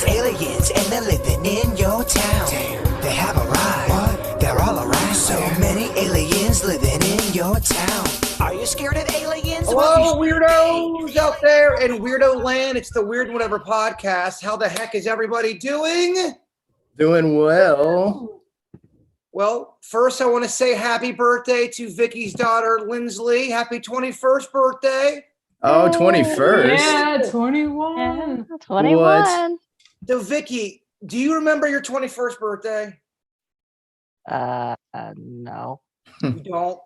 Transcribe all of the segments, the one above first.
It's aliens and they're living in your town. Damn. They have arrived. What? They're all around. So many aliens living in your town. Are you scared of aliens? Hello, weirdos out there in Weirdo Land. It's the Weird Whatever podcast. How the heck is everybody doing? Doing well. Well, first I want to say happy birthday to Vicky's daughter, Lindsley. Happy 21st birthday. Oh, 21st. Yeah, 21. Yeah, 21. What? So, Vicky, do you remember your 21st birthday? No. You don't?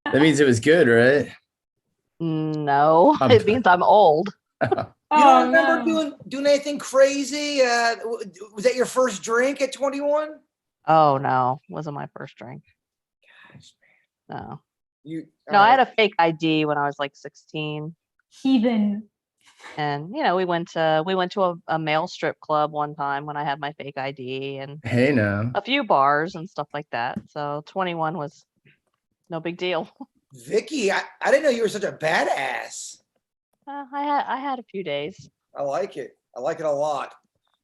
That means it was good, right? No. It means I'm old. You don't remember doing anything crazy? Was that your first drink at 21? Oh, no. Wasn't my first drink. Gosh, No. man. I had a fake ID when I was like 16. Heathen. And, we went to a male strip club one time when I had my fake ID and Hey, now. a few bars and stuff like that. So 21 was no big deal. Vicky, I didn't know you were such a badass. I had a few days. I like it. I like it a lot.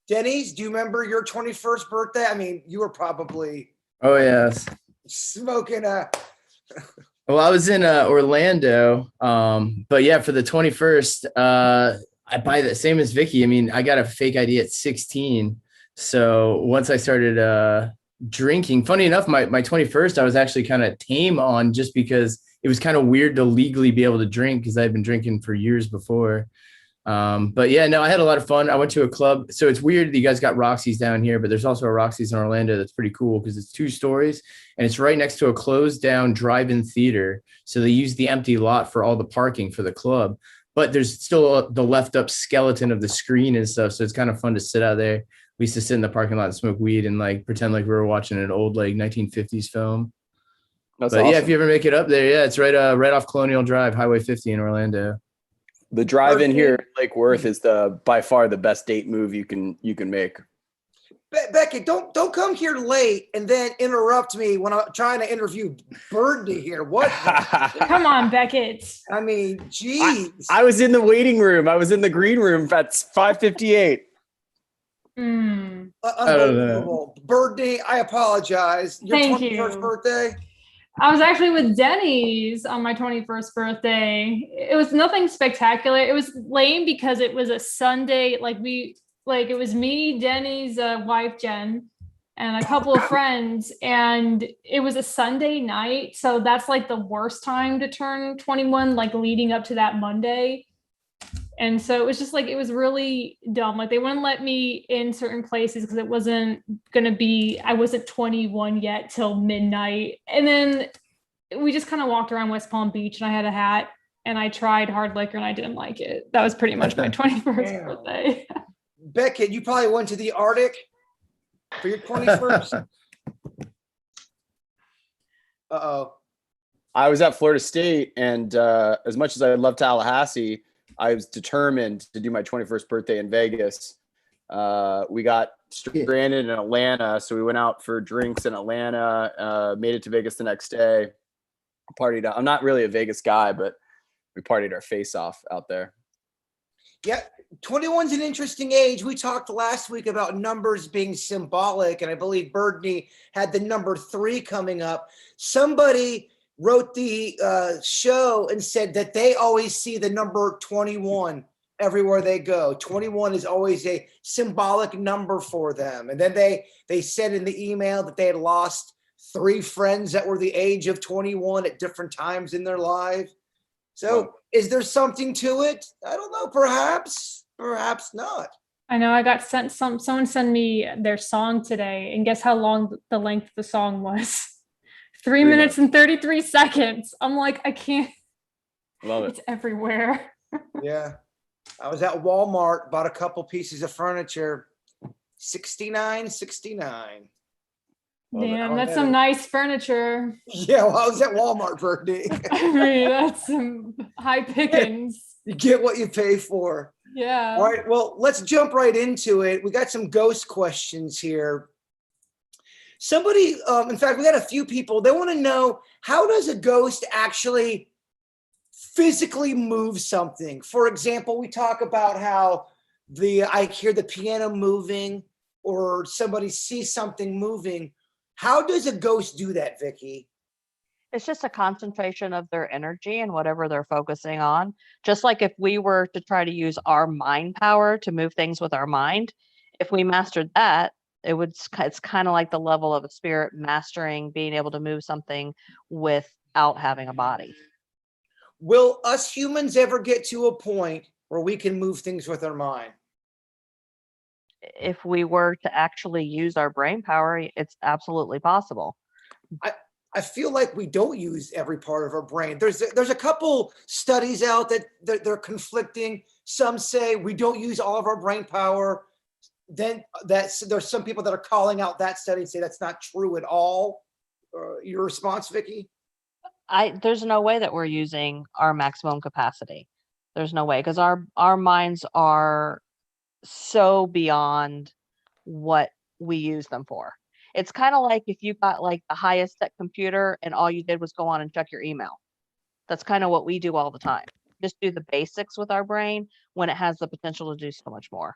Denny's, do you remember your 21st birthday? I mean, you were probably Oh, yes. smoking a... Well, I was in Orlando. But yeah, for the 21st, I buy the same as Vicky. I mean, I got a fake ID at 16. So once I started drinking, funny enough, my 21st, I was actually kind of tame on just because it was kind of weird to legally be able to drink because I'd been drinking for years before. But yeah, no, I had a lot of fun. I went to a club. So it's weird that you guys got Roxy's down here, but there's also a Roxy's in Orlando that's pretty cool because it's 2 stories and it's right next to a closed down drive-in theater. So they use the empty lot for all the parking for the club, but there's still the left up skeleton of the screen and stuff. So it's kind of fun to sit out there. We used to sit in the parking lot and smoke weed and like pretend like we were watching an old like 1950s film. That's but awesome. Yeah, if you ever make it up there, yeah, it's right off Colonial Drive, Highway 50 in Orlando. The drive-in here in Lake Worth is by far the best date move you can make. Becky, don't come here late and then interrupt me when I'm trying to interview Birdie here. What? Come on, Beckett. I mean, geez. I was in the waiting room. I was in the green room at 5:58. Unbelievable. Birdie, I apologize. Your Thank 21st you. birthday? I was actually with Denny's on my 21st birthday. It was nothing spectacular. It was lame because it was a Sunday. It was me, Denny's wife, Jen, and a couple of friends. And it was a Sunday night. So that's like the worst time to turn 21, like leading up to that Monday. And so it was just like, it was really dumb. Like they wouldn't let me in certain places because it wasn't going to be, I wasn't 21 yet till midnight. And then we just kind of walked around West Palm Beach and I had a hat and I tried hard liquor and I didn't like it. That was pretty much my 21st birthday. Beckett, you probably went to the Arctic for your 21st? Uh-oh. I was at Florida State, and as much as I love Tallahassee, I was determined to do my 21st birthday in Vegas. We got stranded in Atlanta, so we went out for drinks in Atlanta, made it to Vegas the next day, partied out. I'm not really a Vegas guy, but we partied our face off out there. Yeah, 21's an interesting age. We talked last week about numbers being symbolic, and I believe Birdie had the number 3 coming up. Somebody wrote the show and said that they always see the number 21 everywhere they go. 21 is always a symbolic number for them. And then they said in the email that they had lost 3 friends that were the age of 21 at different times in their life. So is there something to it? I don't know. Perhaps not. I know I got sent someone sent me their song today and guess how long the length of the song was? 3 minutes and 33 seconds. I'm like, I can't. Love it. It's everywhere. Yeah. I was at Walmart, bought a couple pieces of furniture. $69.69. Damn, that's some nice furniture. Yeah, well, I was at Walmart, Birdie. I mean, that's some high pickings. You get what you pay for. Yeah. All right, well, let's jump right into it. We got some ghost questions here. Somebody, in fact, we got a few people. They want to know, how does a ghost actually physically move something? For example, we talk about how I hear the piano moving or somebody sees something moving. How does a ghost do that, Vicky? It's just a concentration of their energy and whatever they're focusing on. Just like if we were to try to use our mind power to move things with our mind, if we mastered that, it's kind of like the level of a spirit mastering being able to move something without having a body. Will us humans ever get to a point where we can move things with our mind? If we were to actually use our brain power, it's absolutely possible. I feel like we don't use every part of our brain. There's a couple studies out that they're conflicting. Some say we don't use all of our brain power. Then there's some people that are calling out that study and say that's not true at all. Your response, Vicky? There's no way that we're using our maximum capacity. There's no way, because our minds are so beyond what we use them for. It's kind of like if you got like the highest tech computer and all you did was go on and check your email. That's kind of what we do all the time. Just do the basics with our brain when it has the potential to do so much more.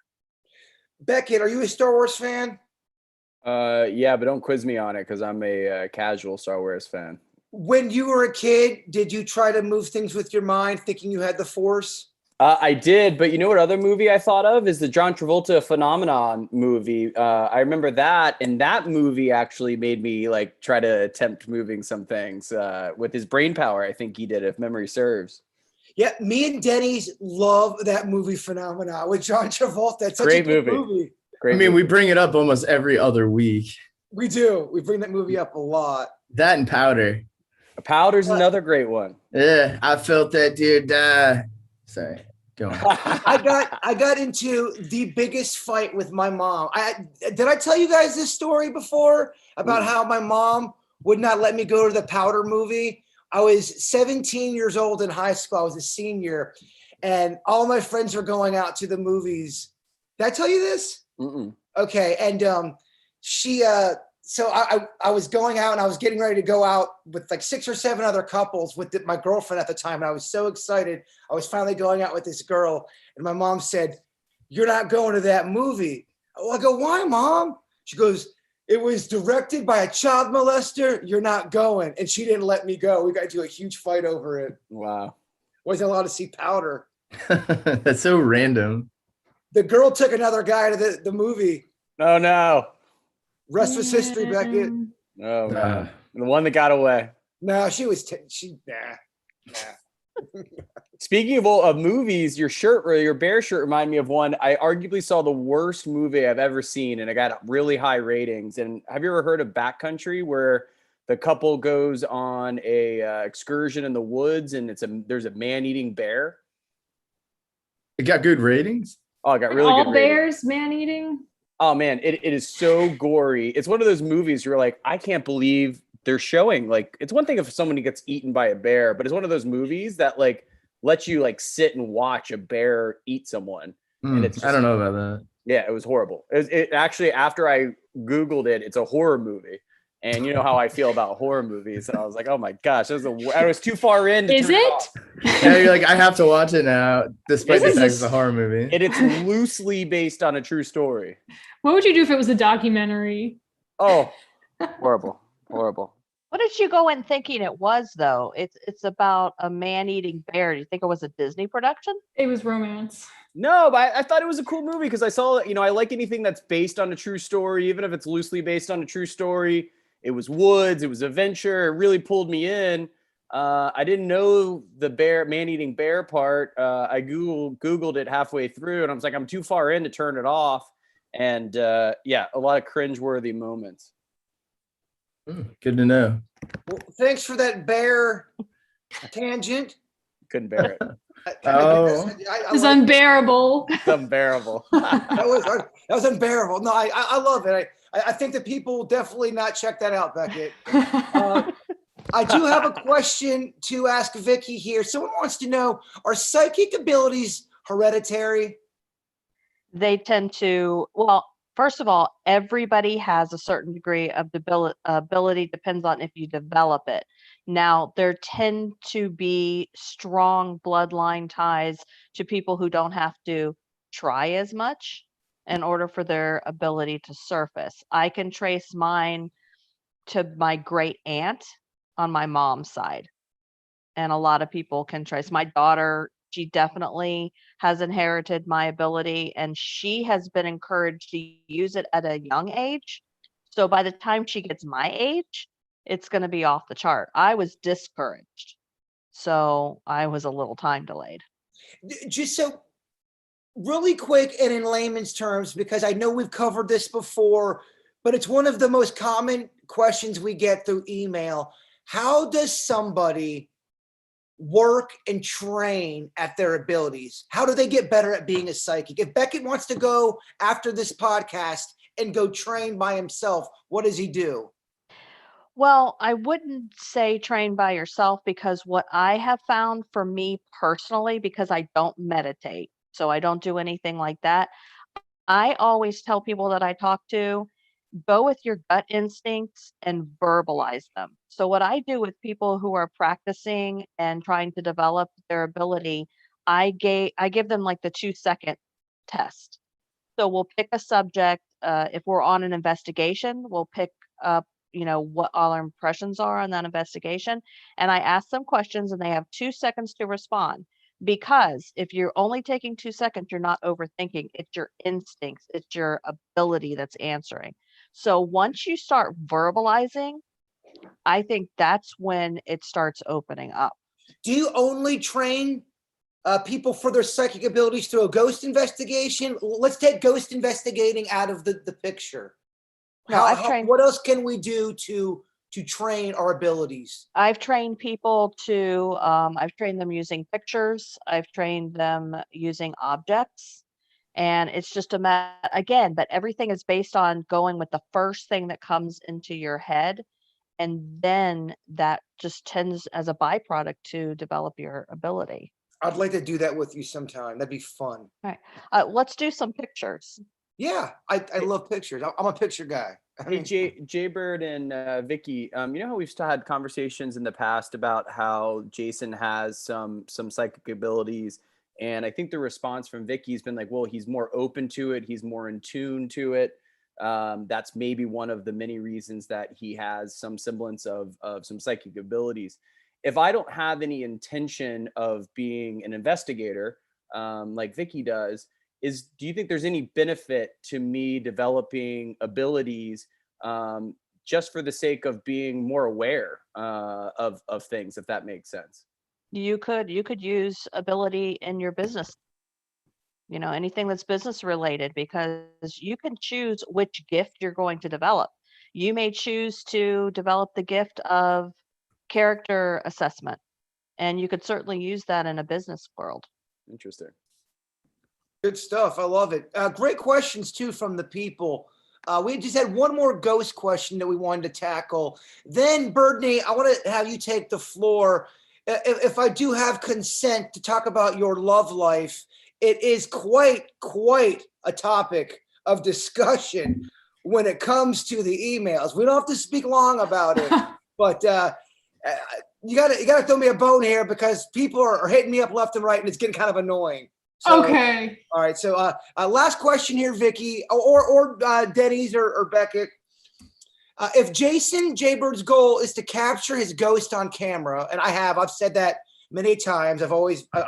Beckett, are you a Star Wars fan? Yeah, but don't quiz me on it because I'm a casual Star Wars fan. When you were a kid, did you try to move things with your mind thinking you had the Force? I did, but you know what other movie I thought of is the John Travolta Phenomenon movie. I remember that, and that movie actually made me like try to attempt moving some things with his brain power. I think he did, if memory serves. Yeah, me and Denny's love that movie Phenomenon with John Travolta. It's such Great a good movie. I mean, we bring it up almost every other week. We do. We bring that movie up a lot. That and Powder. Powder's another great one. Yeah, I felt that deer die. Sorry. Go on. I got into the biggest fight with my mom. Did I tell you guys this story before about how my mom would not let me go to the Powder movie? I was 17 years old in high school. I was a senior, and all my friends were going out to the movies. Did I tell you this? Mm-mm. Okay, and so I was going out and I was getting ready to go out with like 6 or 7 other couples with my girlfriend at the time. And I was so excited. I was finally going out with this girl. And my mom said, "You're not going to that movie." I go, "Why, Mom?" She goes, "It was directed by a child molester. You're not going." And she didn't let me go. We got into a huge fight over it. Wow. Wasn't allowed to see Powder. That's so random. The girl took another guy to the movie. Oh, no. Rest was history, Beckett. Oh, man. The one that got away. No, she was, nah. Speaking of movies, your bear shirt reminded me of one. I arguably saw the worst movie I've ever seen, and it got really high ratings. And have you ever heard of Backcountry, where the couple goes on a excursion in the woods, and there's a man-eating bear? It got good ratings? Oh, it got really good All bears man-eating? Oh, man, it is so gory. It's one of those movies you're like, I can't believe they're showing. Like, it's one thing if somebody gets eaten by a bear, but it's one of those movies that like lets you like sit and watch a bear eat someone. And it's just, I don't know about that. Yeah, it was horrible. It actually, after I Googled it, it's a horror movie. And you know how I feel about horror movies. And I was like, oh my gosh, I was too far in. Is it? Yeah, you're like, I have to watch it now, despite the fact it's a horror movie. It's loosely based on a true story. What would you do if it was a documentary? Oh, horrible. Horrible. What did you go in thinking it was, though? It's about a man-eating bear. Do you think it was a Disney production? It was romance. No, but I thought it was a cool movie because I saw, I like anything that's based on a true story, even if it's loosely based on a true story. It was woods. It was adventure. It really pulled me in. I didn't know the man-eating bear part. I Googled it halfway through, and I was like, I'm too far in to turn it off. And a lot of cringeworthy moments. Good to know. Well, thanks for that bear tangent. Couldn't bear it. It was unbearable. It's unbearable. that was unbearable. No, I love it. I think that people will definitely not check that out, Beckett. I do have a question to ask Vicky here. Someone wants to know, are psychic abilities hereditary? They tend to, well, first of all, everybody has a certain degree of ability, depends on if you develop it. Now, there tend to be strong bloodline ties to people who don't have to try as much in order for their ability to surface. I can trace mine to my great aunt on my mom's side. And a lot of people can trace my daughter. She definitely has inherited my ability, and she has been encouraged to use it at a young age. So by the time she gets my age, it's going to be off the chart. I was discouraged. So I was a little time delayed. Just so really quick and in layman's terms, because I know we've covered this before, but it's one of the most common questions we get through email. How does somebody work and train at their abilities? How do they get better at being a psychic? If Beckett wants to go after this podcast and go train by himself, what does he do? Well, I wouldn't say train by yourself, because what I have found for me personally, because I don't meditate, so I don't do anything like that. I always tell people that I talk to, go with your gut instincts and verbalize them. So what I do with people who are practicing and trying to develop their ability, I give them like the 2-second test. So we'll pick a subject. If we're on an investigation, we'll pick up, what all our impressions are on that investigation. And I ask them questions and they have 2 seconds to respond. Because if you're only taking 2 seconds, you're not overthinking. It's your instincts, it's your ability that's answering. So once you start verbalizing, I think that's when it starts opening up. Do you only train people for their psychic abilities through a ghost investigation? Let's take ghost investigating out of the picture. No, I've trained What else can we do to train our abilities? I've trained people to, I've trained them using pictures. I've trained them using objects. And it's just a matter, again, but everything is based on going with the first thing that comes into your head. And then that just tends as a byproduct to develop your ability. I'd like to do that with you sometime. That'd be fun. All right. Let's do some pictures. Yeah, I love pictures. I'm a picture guy. I mean, Jay Bird and Vicky, you know how we've still had conversations in the past about how Jason has some psychic abilities, and I think the response from Vicky's been like, well, he's more open to it, he's more in tune to it. That's maybe one of the many reasons that he has some semblance of some psychic abilities. If I don't have any intention of being an investigator, like Vicky does, do you think there's any benefit to me developing abilities just for the sake of being more aware of things, if that makes sense? You could use ability in your business, anything that's business related, because you can choose which gift you're going to develop. You may choose to develop the gift of character assessment, and you could certainly use that in a business world. Interesting. good stuff. I love it. Great questions too from the people. We just had one more ghost question that we wanted to tackle. Then, Birdney, I want to have you take the floor. If I do have consent to talk about your love life, it is quite a topic of discussion when it comes to the emails. We don't have to speak long about it, but you gotta throw me a bone here because people are hitting me up left and right, and it's getting kind of annoying. So, okay. All right. So last question here, Vicky, or Denny's or Beckett. If Jason Jaybird's goal is to capture his ghost on camera, and I've said that many times. I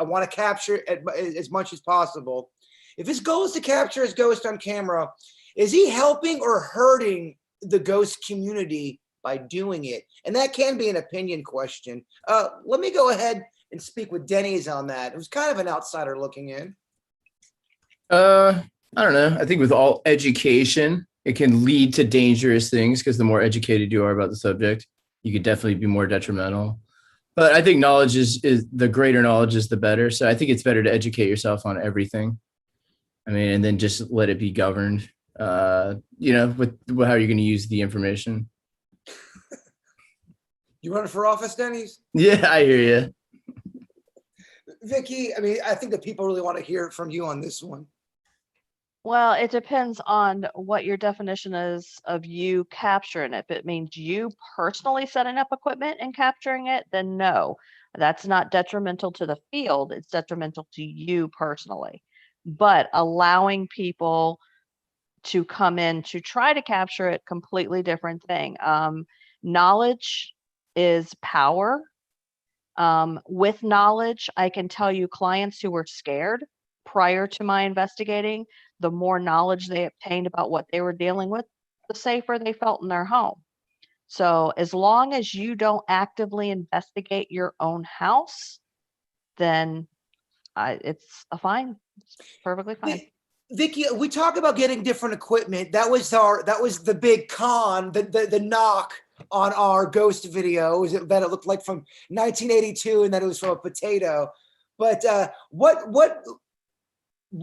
want to capture it as much as possible. If his goal is to capture his ghost on camera, is he helping or hurting the ghost community by doing it? And that can be an opinion question. Let me go ahead and speak with Denny's on that. It was kind of an outsider looking in. I don't know. I think with all education, it can lead to dangerous things because the more educated you are about the subject, you could definitely be more detrimental. But I think knowledge is the greater knowledge is the better. So I think it's better to educate yourself on everything. I mean, and then just let it be governed, with how you're going to use the information. You running for office, Denny's? Yeah, I hear you. Vicky, I mean, I think that people really want to hear from you on this one. Well, it depends on what your definition is of you capturing it. If it means you personally setting up equipment and capturing it, then no, that's not detrimental to the field. It's detrimental to you personally. but allowing people to come in to try to capture it, completely different thing. Knowledge is power. With knowledge, I can tell you clients who were scared prior to my investigating, the more knowledge they obtained about what they were dealing with, the safer they felt in their home. So as long as you don't actively investigate your own house, then it's perfectly fine. Vicky, we talk about getting different equipment. That was the big con, the knock on our ghost video, is that it looked like from 1982 and that it was from a potato. But what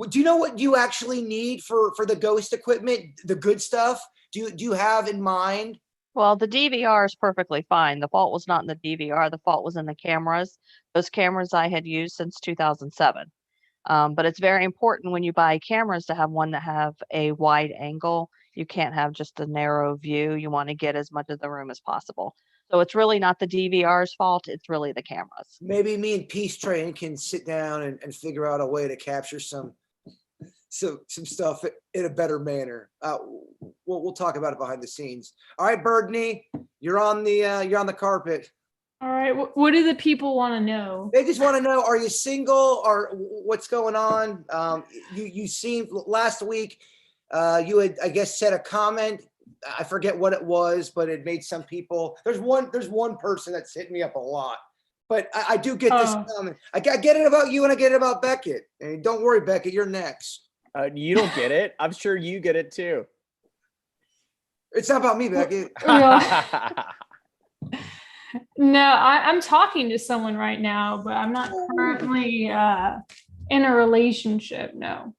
do you know what you actually need for the ghost equipment, the good stuff? Do you have in mind? Well, the DVR is perfectly fine. The fault was not in the DVR. The fault was in the cameras. Those cameras I had used since 2007. But it's very important when you buy cameras to have one that have a wide angle. You can't have just a narrow view. You want to get as much of the room as possible. So it's really not the DVR's fault. It's really the cameras. Maybe me and Peace Train can sit down and figure out a way to capture some stuff in a better manner. We'll talk about it behind the scenes. All right, Birdney, you're on the carpet. All right. What do the people want to know? They just want to know: are you single, or what's going on? You seemed last week. You had, I guess, said a comment. I forget what it was, but it made some people. There's one person that's hit me up a lot. But I do get this comment. I get it about you, and I get it about Beckett. And don't worry, Beckett, you're next. You don't get it. I'm sure you get it too. It's not about me, Beckett. No, I'm talking to someone right now, but I'm not currently in a relationship. No.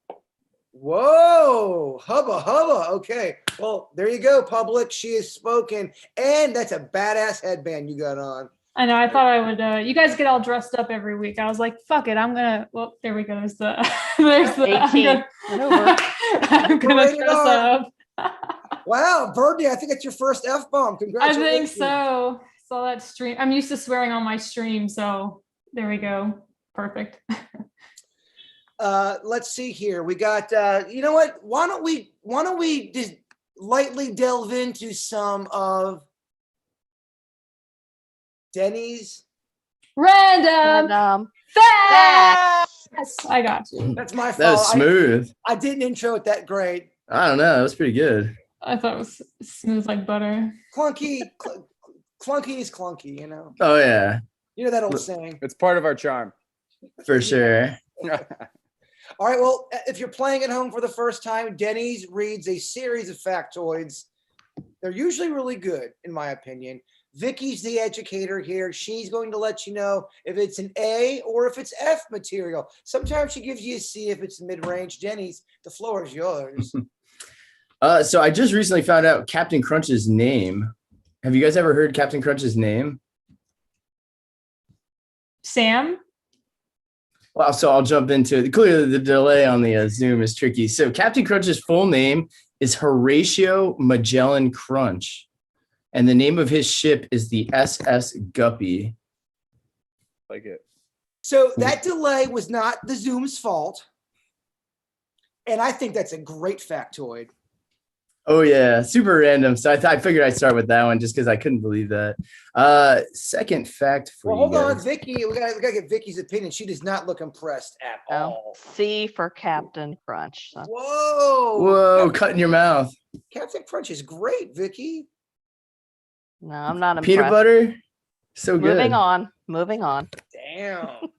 Whoa, hubba. Okay. Well, there you go, public. She has spoken. And that's a badass headband you got on. I know. I thought I would. You guys get all dressed up every week. I was like, "Fuck it, I'm gonna." Well, there we go. There's the 18. I'm gonna dress up. Wow, Birdie, I think it's your first F-bomb. I Congratulations. think so. Saw that stream. I'm used to swearing on my stream, so there we go. Perfect. Let's see here. We got. You know what? Why don't we just lightly delve into some of Denny's Random facts. I got you. That's my fault. That was smooth. I didn't intro it that great. I don't know. That was pretty good. I thought it was smooth like butter. Clunky is clunky, you know. Oh yeah, You know that old saying. It's part of our charm. for sure. All right. Well, if you're playing at home for the first time, Denny's reads a series of factoids. They're usually really good, in my opinion. Vicky's the educator here. She's going to let you know if it's an A or if it's F material. Sometimes she gives you a C if it's mid-range. Denny's, the floor is yours. So I just recently found out Captain Crunch's name. Have you guys ever heard Captain Crunch's name? Sam? Well, so I'll jump into it. Clearly, the delay on the Zoom is tricky. So Captain Crunch's full name is Horatio Magellan Crunch. And the name of his ship is the SS Guppy. Like it. So that delay was not the Zoom's fault. And I think that's a great factoid. Oh, yeah. Super random. So I figured I'd start with that one just because I couldn't believe that. Second fact for Well, you hold guys. on, Vicky. We gotta get Vicky's opinion. She does not look impressed at all. C for Captain Crunch. So. Whoa. Whoa, cut in your mouth. Captain Crunch is great, Vicky. No, I'm not impressed. Peanut butter? So good. Moving on. Damn.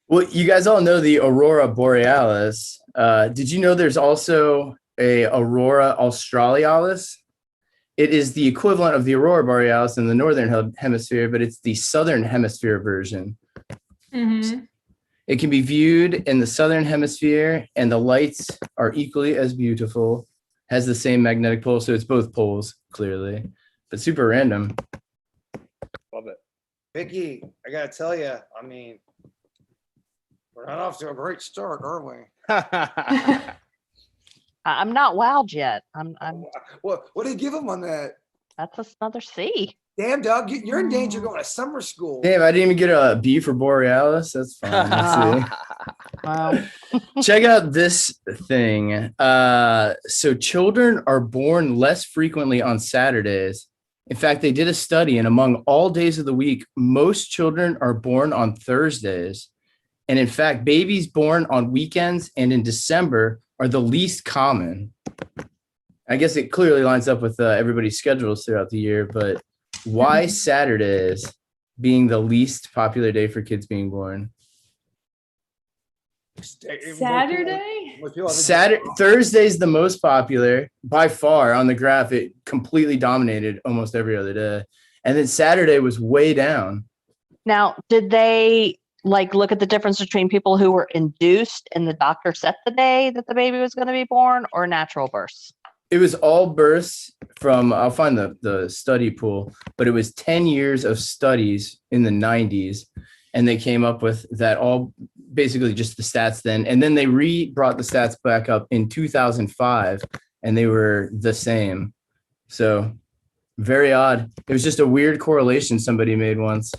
Well, you guys all know the Aurora Borealis. Did you know there's also a Aurora Australis? It is the equivalent of the Aurora Borealis in the northern hemisphere, but it's the southern hemisphere version. Mm-hmm. It can be viewed in the southern hemisphere, and the lights are equally as beautiful. Has the same magnetic pole, so it's both poles, clearly, but super random. Love it. Vicky, I gotta tell you, I mean, we're not off to a great start, are we? I'm not wowed yet. I'm What do you give him on that? that's another C. Damn, dog, you're in danger going to summer school. Damn, I didn't even get a B for Borealis. That's fine. Let's see. Wow. Check out this thing. So children are born less frequently on Saturdays. In fact, they did a study, and among all days of the week, most children are born on Thursdays. And in fact, babies born on weekends and in December are the least common. I guess it clearly lines up with everybody's schedules throughout the year, but why Saturdays being the least popular day for kids being born? Saturday? Thursday's the most popular by far on the graph. It completely dominated almost every other day. And then Saturday was way down. Now, did they look at the difference between people who were induced and the doctor set the day that the baby was going to be born, or natural births? It was all births from, I'll find the study pool, but it was 10 years of studies in the 90s. And they came up with that, all basically just the stats then. And then they brought the stats back up in 2005 and they were the same. So very odd. It was just a weird correlation somebody made once.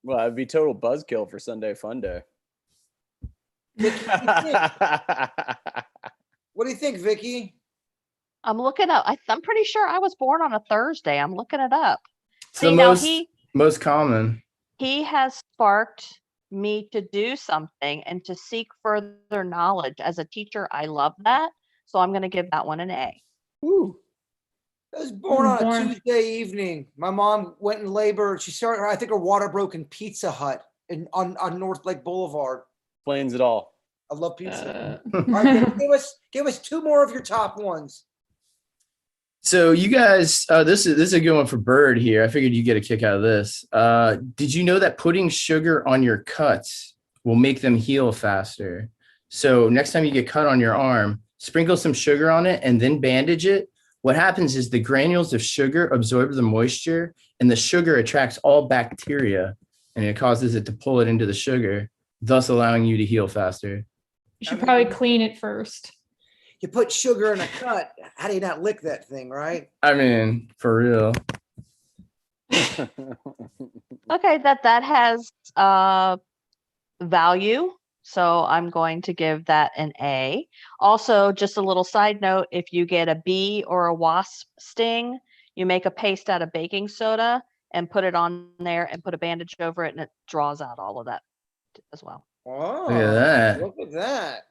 Well, that'd be total buzzkill for Sunday Fun Day. What do you think, Vicky? I'm looking up. I'm pretty sure I was born on a Thursday. I'm looking it up. It's the most common. He has sparked me to do something and to seek further knowledge. As a teacher, I love that. So I'm going to give that one an A. Ooh. I was born on a Tuesday evening. My mom went in labor. She started, I think her water broke in Pizza Hut on North Lake Boulevard. Explains it all. I love pizza. All right, give us two more of your top ones. So you guys, this is a good one for Bird here. I figured you'd get a kick out of this. Did you know that putting sugar on your cuts will make them heal faster? So next time you get cut on your arm, sprinkle some sugar on it and then bandage it. What happens is the granules of sugar absorb the moisture, and the sugar attracts all bacteria, and it causes it to pull it into the sugar, thus allowing you to heal faster. You should probably clean it first. You put sugar in a cut. How do you not lick that thing, right? I mean, for real. Okay, that has value. So I'm going to give that an A. Also, just a little side note, if you get a bee or a wasp sting, you make a paste out of baking soda and put it on there and put a bandage over it, and it draws out all of that as well. Oh, Look at that. Look at that.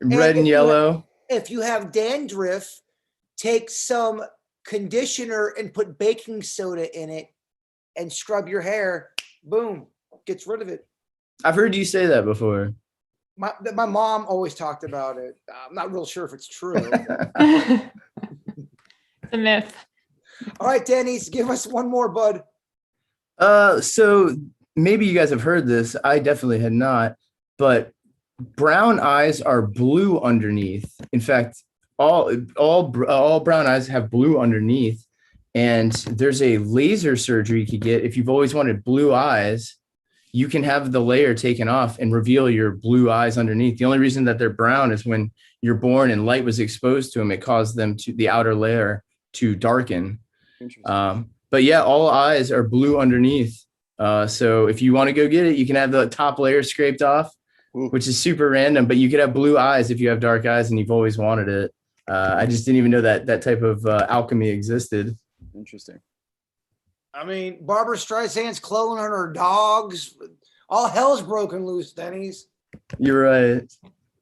Red and yellow. If you have dandruff, take some conditioner and put baking soda in it and scrub your hair. Boom, gets rid of it. I've heard you say that before. My mom always talked about it. I'm not real sure if it's true. It's a myth. All right, Denny's, give us one more, bud. So maybe you guys have heard this. I definitely had not, but brown eyes are blue underneath. In fact, all brown eyes have blue underneath. And there's a laser surgery you could get if you've always wanted blue eyes. You can have the layer taken off and reveal your blue eyes underneath. The only reason that they're brown is when you're born and light was exposed to them, it caused them to the outer layer to darken. But yeah, all eyes are blue underneath. So if you want to go get it, you can have the top layer scraped off, which is super random, but you could have blue eyes if you have dark eyes and you've always wanted it. I just didn't even know that type of alchemy existed. Interesting. I mean, Barbara Streisand's cloning on her dogs. All hell's broken loose, Denny's. You're right.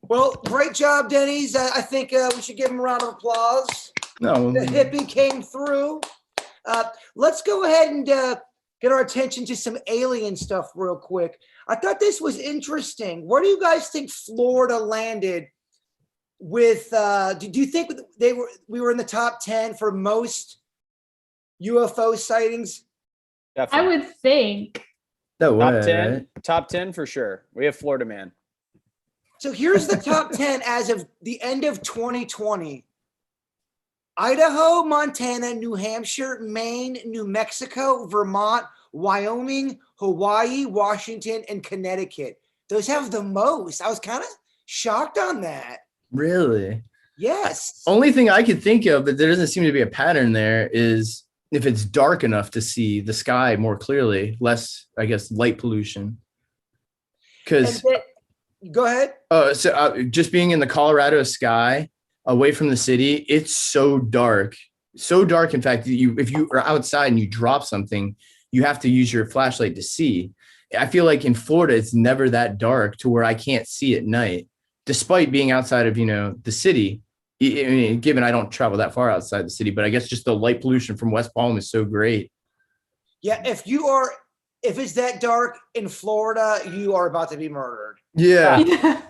Well, great job, Denny's. I think we should give him a round of applause. No, The hippie came through. Let's go ahead and get our attention to some alien stuff real quick. I thought this was interesting. Where do you guys think Florida landed with? Do you think we were in the top 10 for most UFO sightings? I would think. no way. Top 10, Right? top 10 for sure. We have Florida Man. So here's the top 10 as of the end of 2020. Idaho, Montana, New Hampshire, Maine, New Mexico, Vermont, Wyoming, Hawaii, Washington, and Connecticut. Those have the most. I was kind of shocked on that. Really? Yes. Only thing I could think of, but there doesn't seem to be a pattern there, is if it's dark enough to see the sky more clearly, less, I guess, light pollution. Because Go ahead. So just being in the Colorado sky, away from the city, it's so dark. So dark, in fact, if you are outside and you drop something, you have to use your flashlight to see. I feel like in Florida, it's never that dark to where I can't see at night, despite being outside of, the city. I mean, given I don't travel that far outside the city, but I guess just the light pollution from West Palm is so great. Yeah, if it's that dark in Florida, you are about to be murdered. Yeah. Yeah.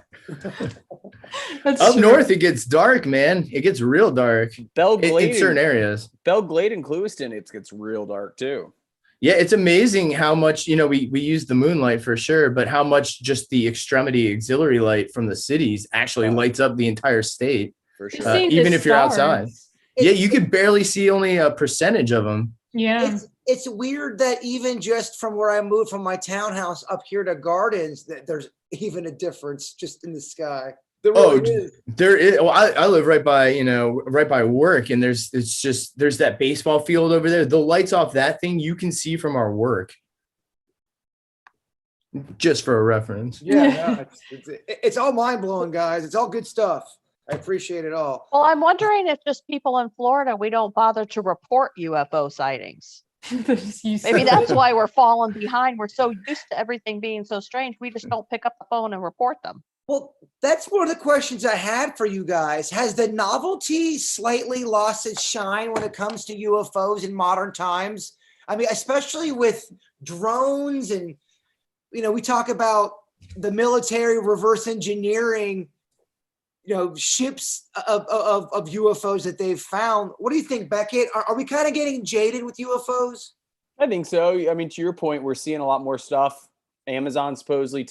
That's Up true. north, it gets dark, man. It gets real dark Belle in Glade, certain areas. Belle Glade and Clewiston, it gets real dark too. Yeah, it's amazing how much, we use the moonlight for sure, but how much just the extremity auxiliary light from the cities actually lights up the entire state, For You've sure. seen the even if you're outside. stars. Yeah, you could barely see only a percentage of them. Yeah. It's weird that even just from where I moved from my townhouse up here to Gardens, that there's even a difference just in the sky. There really is. There is. Well, I live right by work, and there's that baseball field over there. The lights off that thing you can see from our work. Just for a reference. Yeah, no, it's all mind blowing, guys. It's all good stuff. I appreciate it all. Well, I'm wondering if just people in Florida, we don't bother to report UFO sightings. Maybe that's why we're falling behind. We're so used to everything being so strange. We just don't pick up the phone and report them. Well, that's one of the questions I had for you guys. Has the novelty slightly lost its shine when it comes to UFOs in modern times? I mean, especially with drones and, we talk about the military reverse engineering, ships of UFOs that they've found. What do you think, Beckett? Are we kind of getting jaded with UFOs? I think so. I mean, to your point, we're seeing a lot more stuff. Amazon supposedly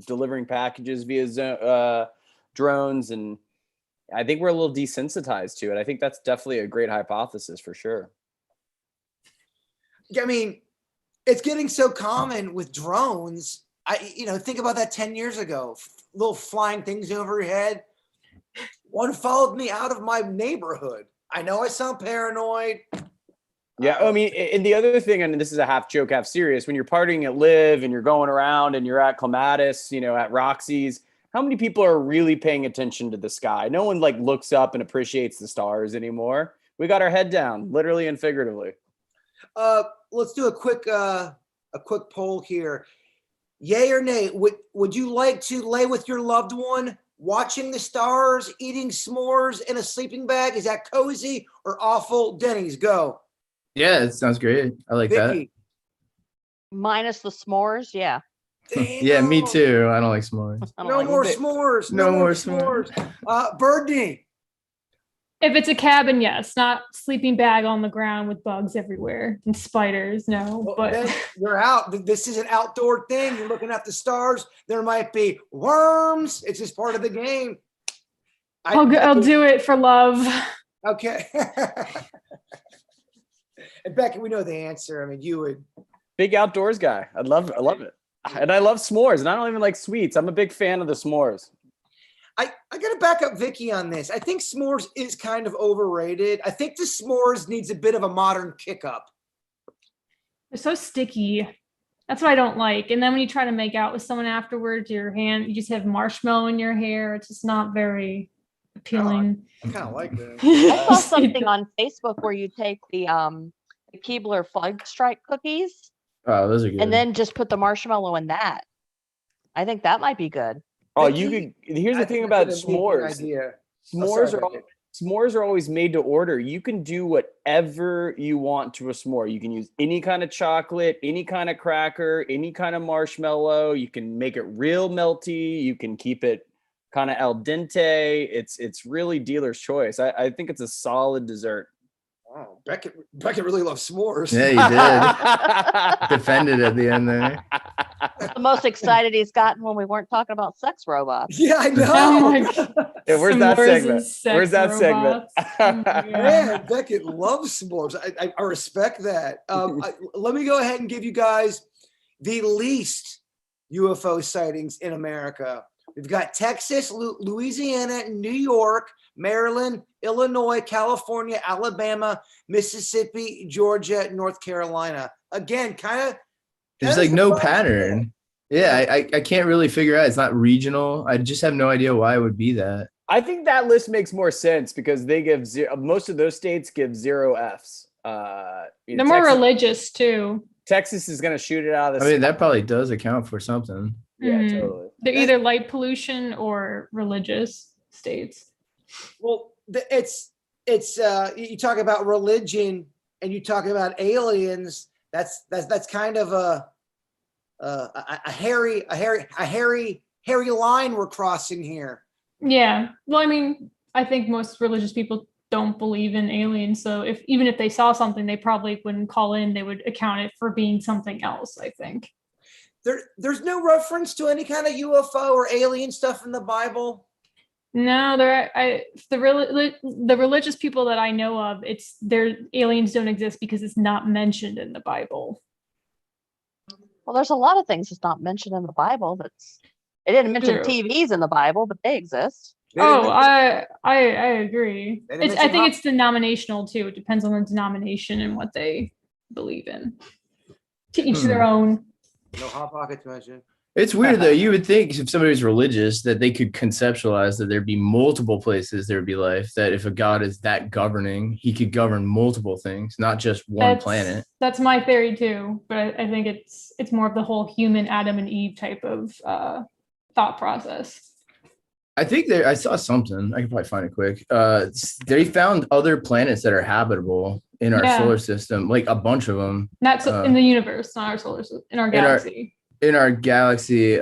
delivering packages via drones, and I think we're a little desensitized to it. I think that's definitely a great hypothesis for sure. I mean, it's getting so common with drones. Think about that 10 years ago, little flying things over your head. One followed me out of my neighborhood. I know I sound paranoid. Yeah, I mean, and the other thing, and this is a half joke, half serious, when you're partying at Live and you're going around and you're at Clematis, at Roxy's, how many people are really paying attention to the sky? No one looks up and appreciates the stars anymore. We got our head down, literally and figuratively. Let's do a quick poll here. Yay or nay? Would you like to lay with your loved one, watching the stars, eating s'mores in a sleeping bag? Is that cozy or awful? Denny's, go. Yeah, it sounds great. I like Vicky. Minus the s'mores, yeah. Damn. Yeah, me too. I don't like s'mores. I don't No like more it. s'mores. No more s'mores. Birdie. If it's a cabin, yes, not sleeping bag on the ground with bugs everywhere and spiders. No, Well, but then you're out. This is an outdoor thing. You're looking at the stars. There might be worms. It's just part of the game. I'll do it for love. Okay. And Becky, we know the answer. I mean, you would. Big outdoors guy. I love it. And I love s'mores, and I don't even like sweets. I'm a big fan of the s'mores. I got to back up Vicky on this. I think s'mores is kind of overrated. I think the s'mores needs a bit of a modern kick up. They're so sticky. That's what I don't like. And then when you try to make out with someone afterwards, you just have marshmallow in your hair. It's just not very appealing. I kind of like that. I saw something on Facebook where you take the Keebler Fudge Stripe cookies Oh, those are good. and then just put the marshmallow in that. I think that might be good. Oh, Vicky, you could. Here's the I thing think about that's an amazing s'mores. idea. S'mores sorry, are Beckett. s'mores are always made to order. You can do whatever you want to a s'more. You can use any kind of chocolate, any kind of cracker, any kind of marshmallow. You can make it real melty. You can keep it kind of al dente. It's really dealer's choice. I think it's a solid dessert. Wow, Beckett really loves s'mores. Yeah, you did. Defended at the end there. The most excited he's gotten when we weren't talking about sex robots. Yeah, I know. Oh my God. Yeah, where's that S'mores and segment? sex Where's that segment? robots. Oh my God. Man, Beckett loves s'mores. I respect that. Let me go ahead and give you guys the least UFO sightings in America. We've got Texas, Louisiana, New York, Maryland, Illinois, California, Alabama, Mississippi, Georgia, North Carolina. Again, kind of. There's like no pattern. Yeah, I can't really figure out. It's not regional. I just have no idea why it would be that. I think that list makes more sense because they give most of those states give 0 Fs. They're more religious too. Texas is going to shoot it out of the I mean, sky. that probably does account for something. Yeah, Mhm. totally. They're either light pollution or religious states. Well, it's you talk about religion and you talk about aliens. That's kind of a hairy line we're crossing here. Yeah. Well, I mean, I think most religious people don't believe in aliens. So even if they saw something, they probably wouldn't call in. They would account it for being something else, I think. There's no reference to any kind of UFO or alien stuff in the Bible. No, the religious people that I know of, their aliens don't exist because it's not mentioned in the Bible. Well, there's a lot of things that's not mentioned in the Bible. It didn't mention True. TVs in the Bible, but they exist. I agree. They didn't I mention think it's denominational too. It depends on the denomination and what they believe in. To each their own. No hot pockets mentioned. It's weird though. You would think if somebody was religious that they could conceptualize that there'd be multiple places there would be life. That if a god is that governing, he could govern multiple things, not just one planet. That's my theory too. But I think it's more of the whole human Adam and Eve type of thought process. I think I saw something. I can probably find it quick. They found other planets that are habitable in our solar system, like a bunch of them. Not in the universe, not our solar system, in our galaxy. In our galaxy,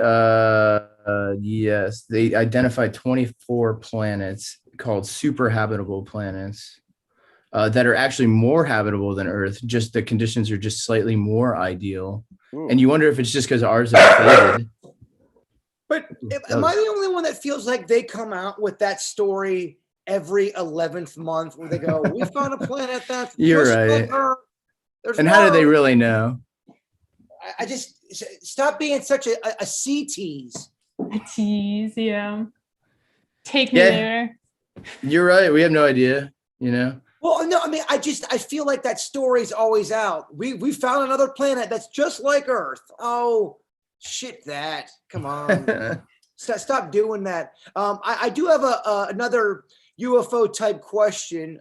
yes, they identified 24 planets called super habitable planets that are actually more habitable than Earth. Just the conditions are just slightly more ideal. And you wonder if it's just because ours is faded. But am I the only one that feels like they come out with that story every 11th month where they go, we found a planet that's You're right. And how do they really know? I just stop being such a sea tease. A tease, yeah. Take me there. You're right. We have no idea, you know? Well, no, I mean, I feel like that story's always out. We found another planet that's just like Earth. Oh, shit that. Come on. Stop doing that. I do have another UFO type question.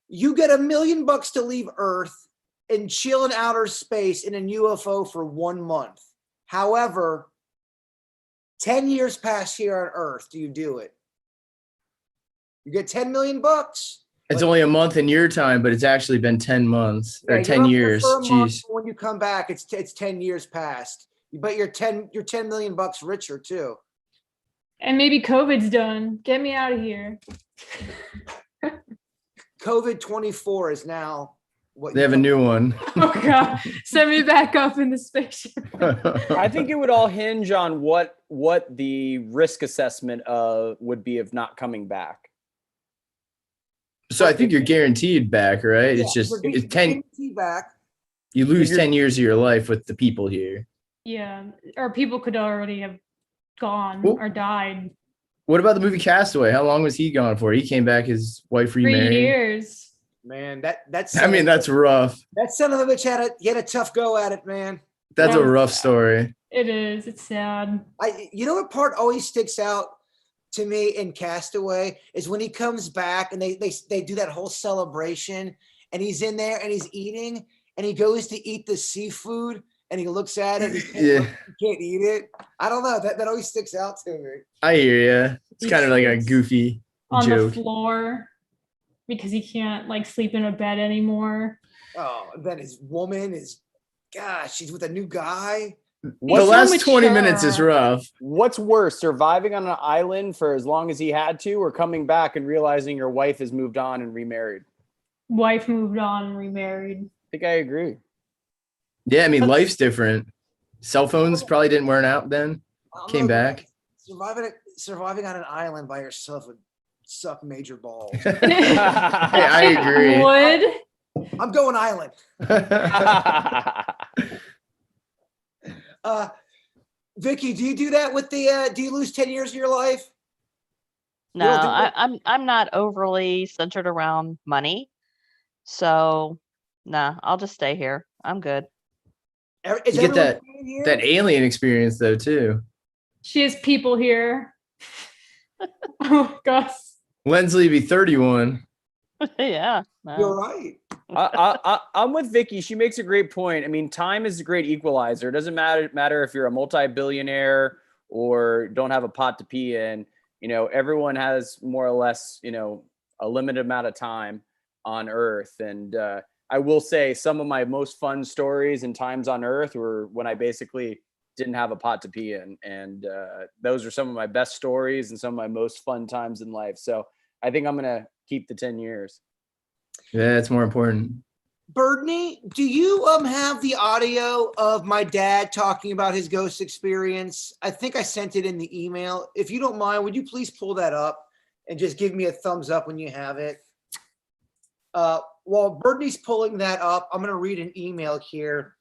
You get $1 million to leave Earth and chill in outer space in a UFO for 1 month. However, 10 years pass here on Earth. Do you do it? You get $10 million. It's only a month in your time, but it's actually been 10 months or 10 years. Jeez. When you come back, it's 10 years past. But you're 10 million bucks richer too. And maybe COVID's done. Get me out of here. COVID 24 is now what they have a new one. Oh god. Send me back up in the spaceship. I think it would all hinge on what the risk assessment would be of not coming back. So I think you're guaranteed back, right? Yeah, it's just it's 10 back. You lose 10 years of your life with the people here. Yeah, or people could already have gone or died. What about the movie Castaway? How long was he gone for? He came back, his wife remarried. 3 years. Man, that's rough. That son of a bitch had a tough go at it, man. That's a rough story. It is. It's sad. You know what part always sticks out to me in Castaway is when he comes back and they do that whole celebration and he's in there and he's eating and he goes to eat the seafood and he looks at it and he can't eat it. I don't know. That always sticks out to me. I hear you. It's kind of like a goofy on joke. The floor because he can't like sleep in a bed anymore. Oh, then his woman is, gosh, she's with a new guy. The last 20 minutes is rough. What's worse, surviving on an island for as long as he had to, or coming back and realizing your wife has moved on and remarried? Wife moved on and remarried. I think I agree. Yeah, I mean, life's different. Cell phones probably didn't wear out then. Came back. Surviving on an island by yourself would suck major balls. Hey, I agree. Would. I'm going island. Vicky, do you do that with the? Do you lose 10 years of your life? No, I'm not overly centered around money, so nah, I'll just stay here. I'm good. Is You get everyone that staying here? that alien experience though too. She has people here. Oh gosh. Lensley be 31. Yeah. no. You're right. I'm with Vicky. She makes a great point. I mean, time is a great equalizer. It doesn't matter if you're a multi-billionaire or don't have a pot to pee in. You know, everyone has more or less, you know, a limited amount of time on Earth. And I will say some of my most fun stories and times on Earth were when I basically didn't have a pot to pee in. And those are some of my best stories and some of my most fun times in life. So I think I'm going to keep the 10 years. Yeah, it's more important. Birdney, do you have the audio of my dad talking about his ghost experience? I think I sent it in the email. If you don't mind, would you please pull that up and just give me a thumbs up when you have it? While Birdney's pulling that up, I'm going to read an email here.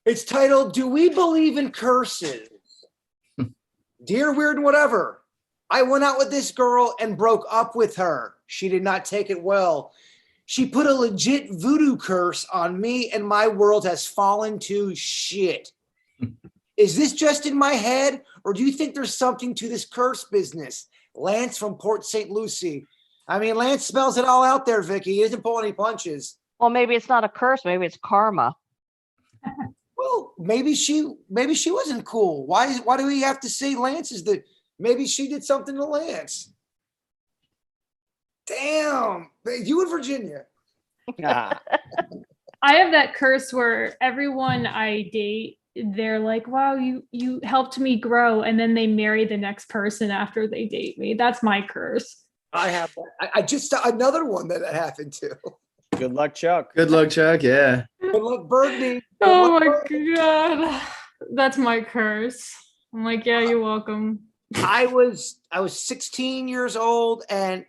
It's titled, "Do we believe in curses?" Dear Weird and Whatever, I went out with this girl and broke up with her. She did not take it well. She put a legit voodoo curse on me and my world has fallen to shit. Is this just in my head or do you think there's something to this curse business? Lance from Port St. Lucie. I mean, Lance spells it all out there, Vicky. He doesn't pull any punches. Well, maybe it's not a curse. Maybe it's karma. Well, maybe she wasn't cool. Why do we have to say Lance is the, maybe she did something to Lance. Damn, you in Virginia. Ah. I have that curse where everyone I date, they're like, wow, you helped me grow. And then they marry the next person after they date me. That's my curse. I have that. I just saw another one that happened to. Good luck, Chuck. Good luck, Chuck. Yeah. Good luck, Birdie. Oh my God. That's my curse. I'm like, yeah, you're welcome. I was 16 years old and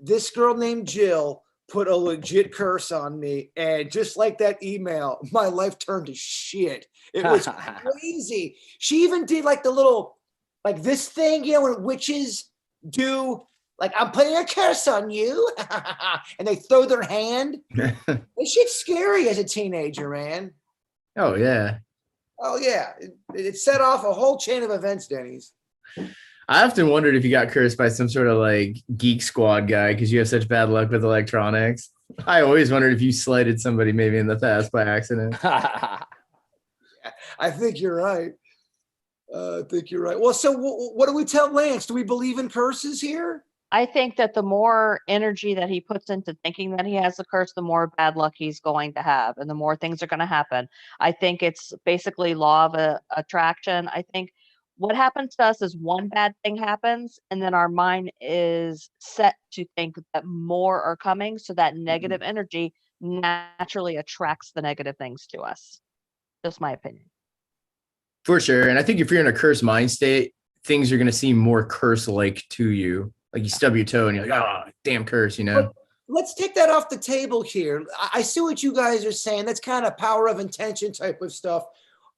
this girl named Jill put a legit curse on me. And just like that email, my life turned to shit. It was crazy. She even did like the little, like this thing, you know, when witches do, like, I'm putting a curse on you. And they throw their hand. This shit's scary as a teenager, man. Oh yeah. Oh, yeah. It set off a whole chain of events, Denny's. I often wondered if you got cursed by some sort of like Geek Squad guy because you have such bad luck with electronics. I always wondered if you slighted somebody maybe in the past by accident. I think you're right. Well, so what do we tell Lance? Do we believe in curses here? I think that the more energy that he puts into thinking that he has a curse, the more bad luck he's going to have and the more things are going to happen. I think it's basically law of attraction. I think what happens to us is one bad thing happens and then our mind is set to think that more are coming. So that negative energy naturally attracts the negative things to us. Just my opinion. For sure. And I think if you're in a cursed mind state, things are going to seem more curse-like to you. Like you stub your toe and you're like, oh, damn curse, you know? Let's take that off the table here. I see what you guys are saying. That's kind of power of intention type of stuff.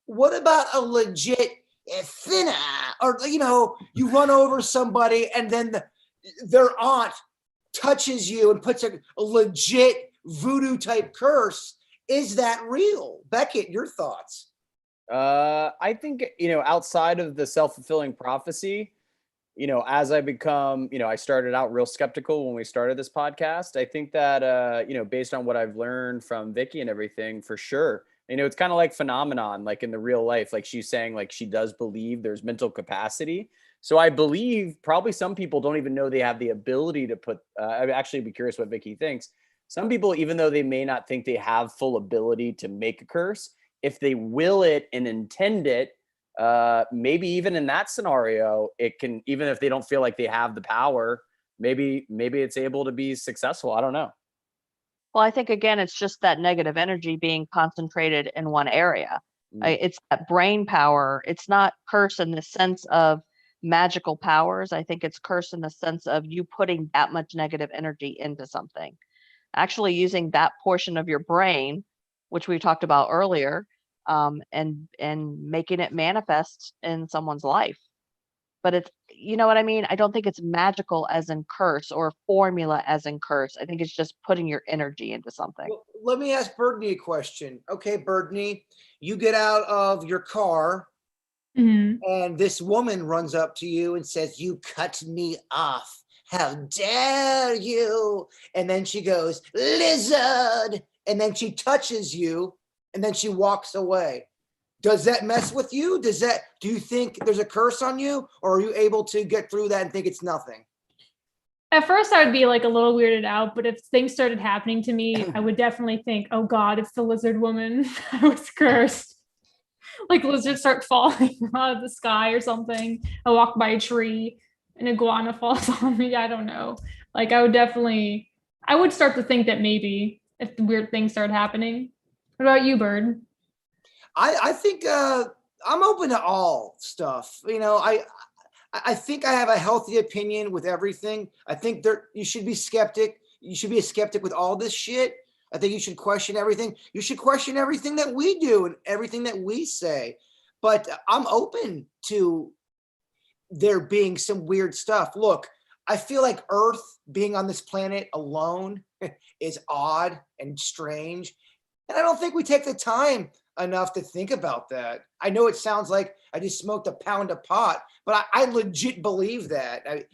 What about a legit finna? Or, you know, you run over somebody and then their aunt touches you and puts a legit voodoo type curse. Is that real? Beckett, your thoughts? I think, you know, outside of the self-fulfilling prophecy, you know, as I become, you know, I started out real skeptical when we started this podcast. I think that, you know, based on what I've learned from Vicky and everything, for sure, you know, it's kind of like phenomenon, like in the real life, like she's saying, like she does believe there's mental capacity. So I believe probably some people don't even know they have the ability to put, I'd actually be curious what Vicky thinks. Some people, even though they may not think they have full ability to make a curse, if they will it and intend it, maybe even in that scenario, it can, even if they don't feel like they have the power, maybe it's able to be successful. I don't know. Well, I think again, it's just that negative energy being concentrated in one area. It's that brain power. It's not curse in the sense of magical powers. I think it's curse in the sense of you putting that much negative energy into something. Actually using that portion of your brain, which we talked about earlier, and making it manifest in someone's life. but it's, you know what I mean? I don't think it's magical as in curse or formula as in curse. I think it's just putting your energy into something. Well, let me ask Birdney a question. Okay, Birdney, you get out of your car Mhm. and this woman runs up to you and says, "You cut me off. How dare you?" And then she goes, "Lizard." And then she touches you and then she walks away. Does that mess with you? Do you think there's a curse on you, or are you able to get through that and think it's nothing? At first, I would be like a little weirded out, but if things started happening to me, I would definitely think, "Oh God, it's the lizard woman. I was cursed." Like lizards start falling out of the sky or something. I walk by a tree, an iguana falls on me. I don't know. Like I would start to think that maybe if the weird things start happening. What about you, Bird? I think I'm open to all stuff. I think I have a healthy opinion with everything. I think you should be skeptic. You should be a skeptic with all this shit. I think you should question everything. You should question everything that we do and everything that we say. But I'm open to there being some weird stuff. Look, I feel like Earth being on this planet alone is odd and strange. And I don't think we take the time enough to think about that. I know it sounds like I just smoked a pound of pot, but I legit believe that.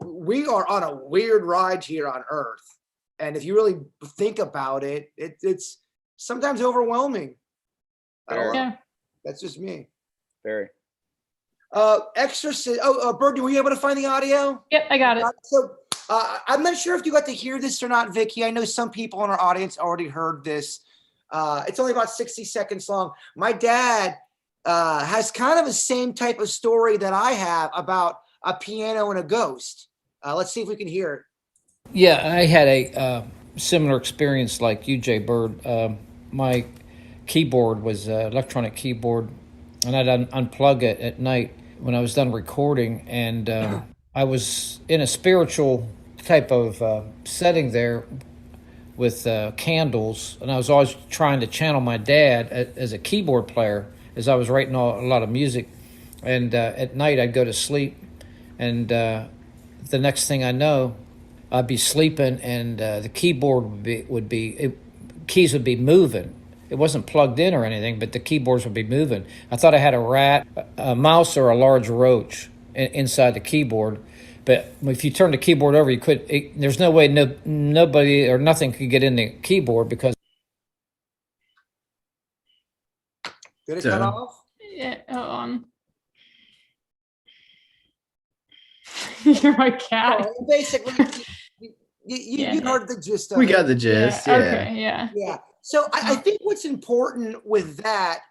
We are on a weird ride here on Earth. And if you really think about it, it's sometimes overwhelming. I don't know. Yeah. That's just me. Very. Exorcist. Bird, were you able to find the audio? Yep, I got it. So I'm not sure if you got to hear this or not, Vicky. I know some people in our audience already heard this. It's only about 60 seconds long. My dad has kind of the same type of story that I have about a piano and a ghost. Let's see if we can hear it. Yeah, I had a similar experience like you, Jay Bird. My keyboard was an electronic keyboard, and I'd unplug it at night when I was done recording, and I was in a spiritual type of setting there with candles, and I was always trying to channel my dad as a keyboard player as I was writing a lot of music. And at night I'd go to sleep, and the next thing I know, I'd be sleeping, and the keyboard keys would be moving. It wasn't plugged in or anything, but the keyboards would be moving. I thought I had a rat, a mouse, or a large roach inside the keyboard. But if you turn the keyboard over, there's no way nobody or nothing could get in the keyboard because. Did it cut off? Yeah, hold on. You're my cat. Oh, basically, you heard the gist of it. We got the gist. Yeah. Okay, yeah. Yeah. So I think what's important with that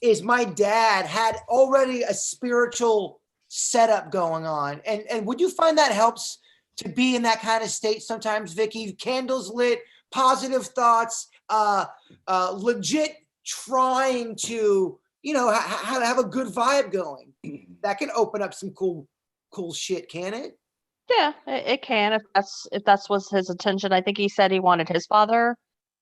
is my dad had already a spiritual setup going on. And would you find that helps to be in that kind of state sometimes, Vicky? Candles lit, positive thoughts, legit trying to, have a good vibe going. That can open up some cool shit, can it? Yeah, it can if that's was his intention. I think he said he wanted his father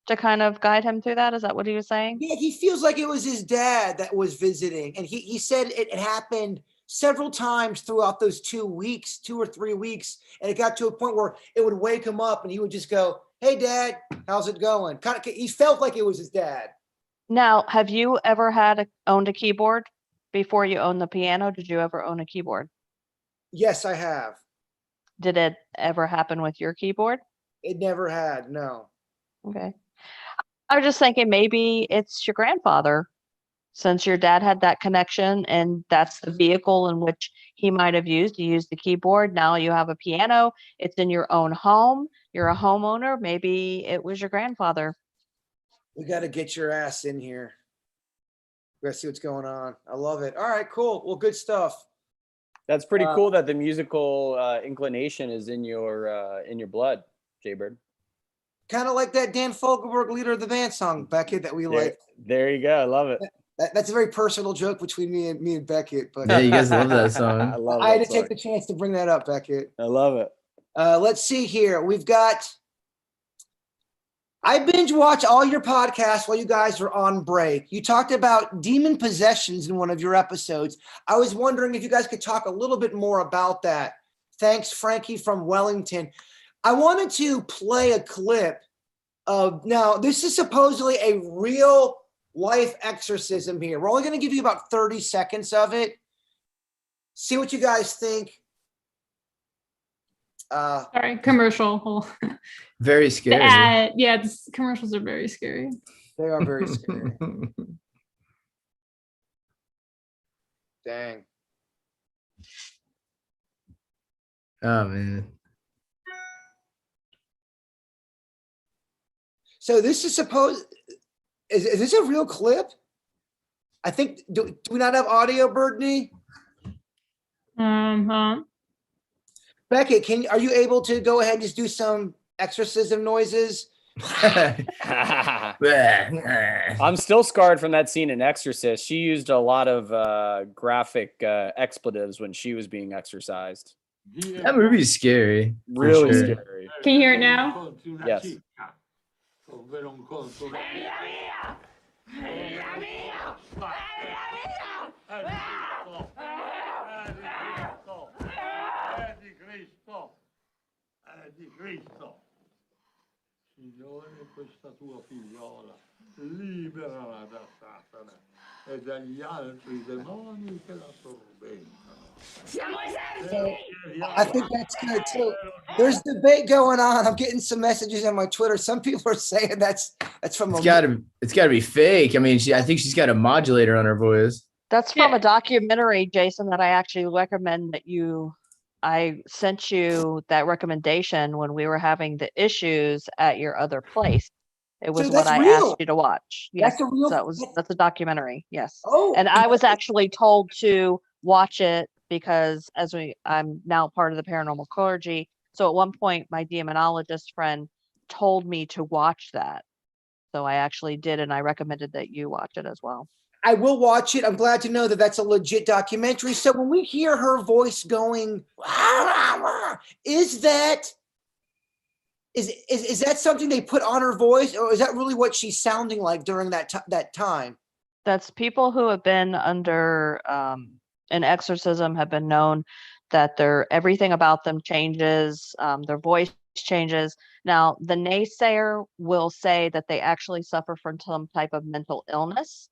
to kind of guide him through that. Is that what he was saying? Yeah, he feels like it was his dad that was visiting. And he said it happened several times throughout those 2 weeks, 2 or 3 weeks. And it got to a point where it would wake him up and he would just go, "Hey, Dad, how's it going?" He felt like it was his dad. Now, have you ever owned a keyboard before you owned the piano? Did you ever own a keyboard? Yes, I have. Did it ever happen with your keyboard? It never had, no. Okay. I was just thinking maybe it's your grandfather, since your dad had that connection and that's the vehicle in which he might have used. You used the keyboard. Now you have a piano. It's in your own home. You're a homeowner. Maybe it was your grandfather. We got to get your ass in here. We got to see what's going on. I love it. All right, cool. Well, good stuff. That's pretty cool that the musical inclination is in your blood, Jaybird. Kind of like that Dan Fogelberg, leader of the band song, Beckett, that we like. There you go. I love it. That's a very personal joke between me and Beckett. But Yeah, you guys love that song. I had to take the chance to bring that up, Beckett. I love it. Let's see here. We've got I binge watch all your podcasts while you guys were on break. You talked about demon possessions in one of your episodes. I was wondering if you guys could talk a little bit more about that. Thanks, Frankie from Wellington. I wanted to play a clip of, now this is supposedly a real life exorcism here. We're only going to give you about 30 seconds of it. See what you guys think. Sorry, commercial. Very The scary. ad, yeah, the commercials are very scary. They are very scary. Dang. Oh man. So this is supposed, is this a real clip? I think, do we not have audio, Brittany? Beckett, are you able to go ahead and just do some exorcism noises? I'm still scarred from that scene in Exorcist. She used a lot of graphic expletives when she was being exorcised. That movie's scary. Really sure. scary. Can you hear it now? Yes. Di Cristo. Signore, questa tua figliola, liberala da Satana e dagli altri demoni che la tormentano. I think that's good too. There's debate going on. I'm getting some messages on my Twitter. Some people are saying that's from It's gotta be fake. I mean, I think she's got a modulator on her voice. That's from a documentary, Jason, that I actually recommend that I sent you that recommendation when we were having the issues at your other place. It was what I asked you to watch. Yes, that's a documentary. Yes. Oh, and I was actually told to watch it because I'm now part of the paranormal clergy. So at one point, my demonologist friend told me to watch that. So I actually did, and I recommended that you watch it as well. I will watch it. I'm glad to know that that's a legit documentary. So when we hear her voice going, is that something they put on her voice, or is that really what she's sounding like during that time? That's people who have been under an exorcism have been known that everything about them changes, their voice changes. Now, the naysayer will say that they actually suffer from some type of mental illness.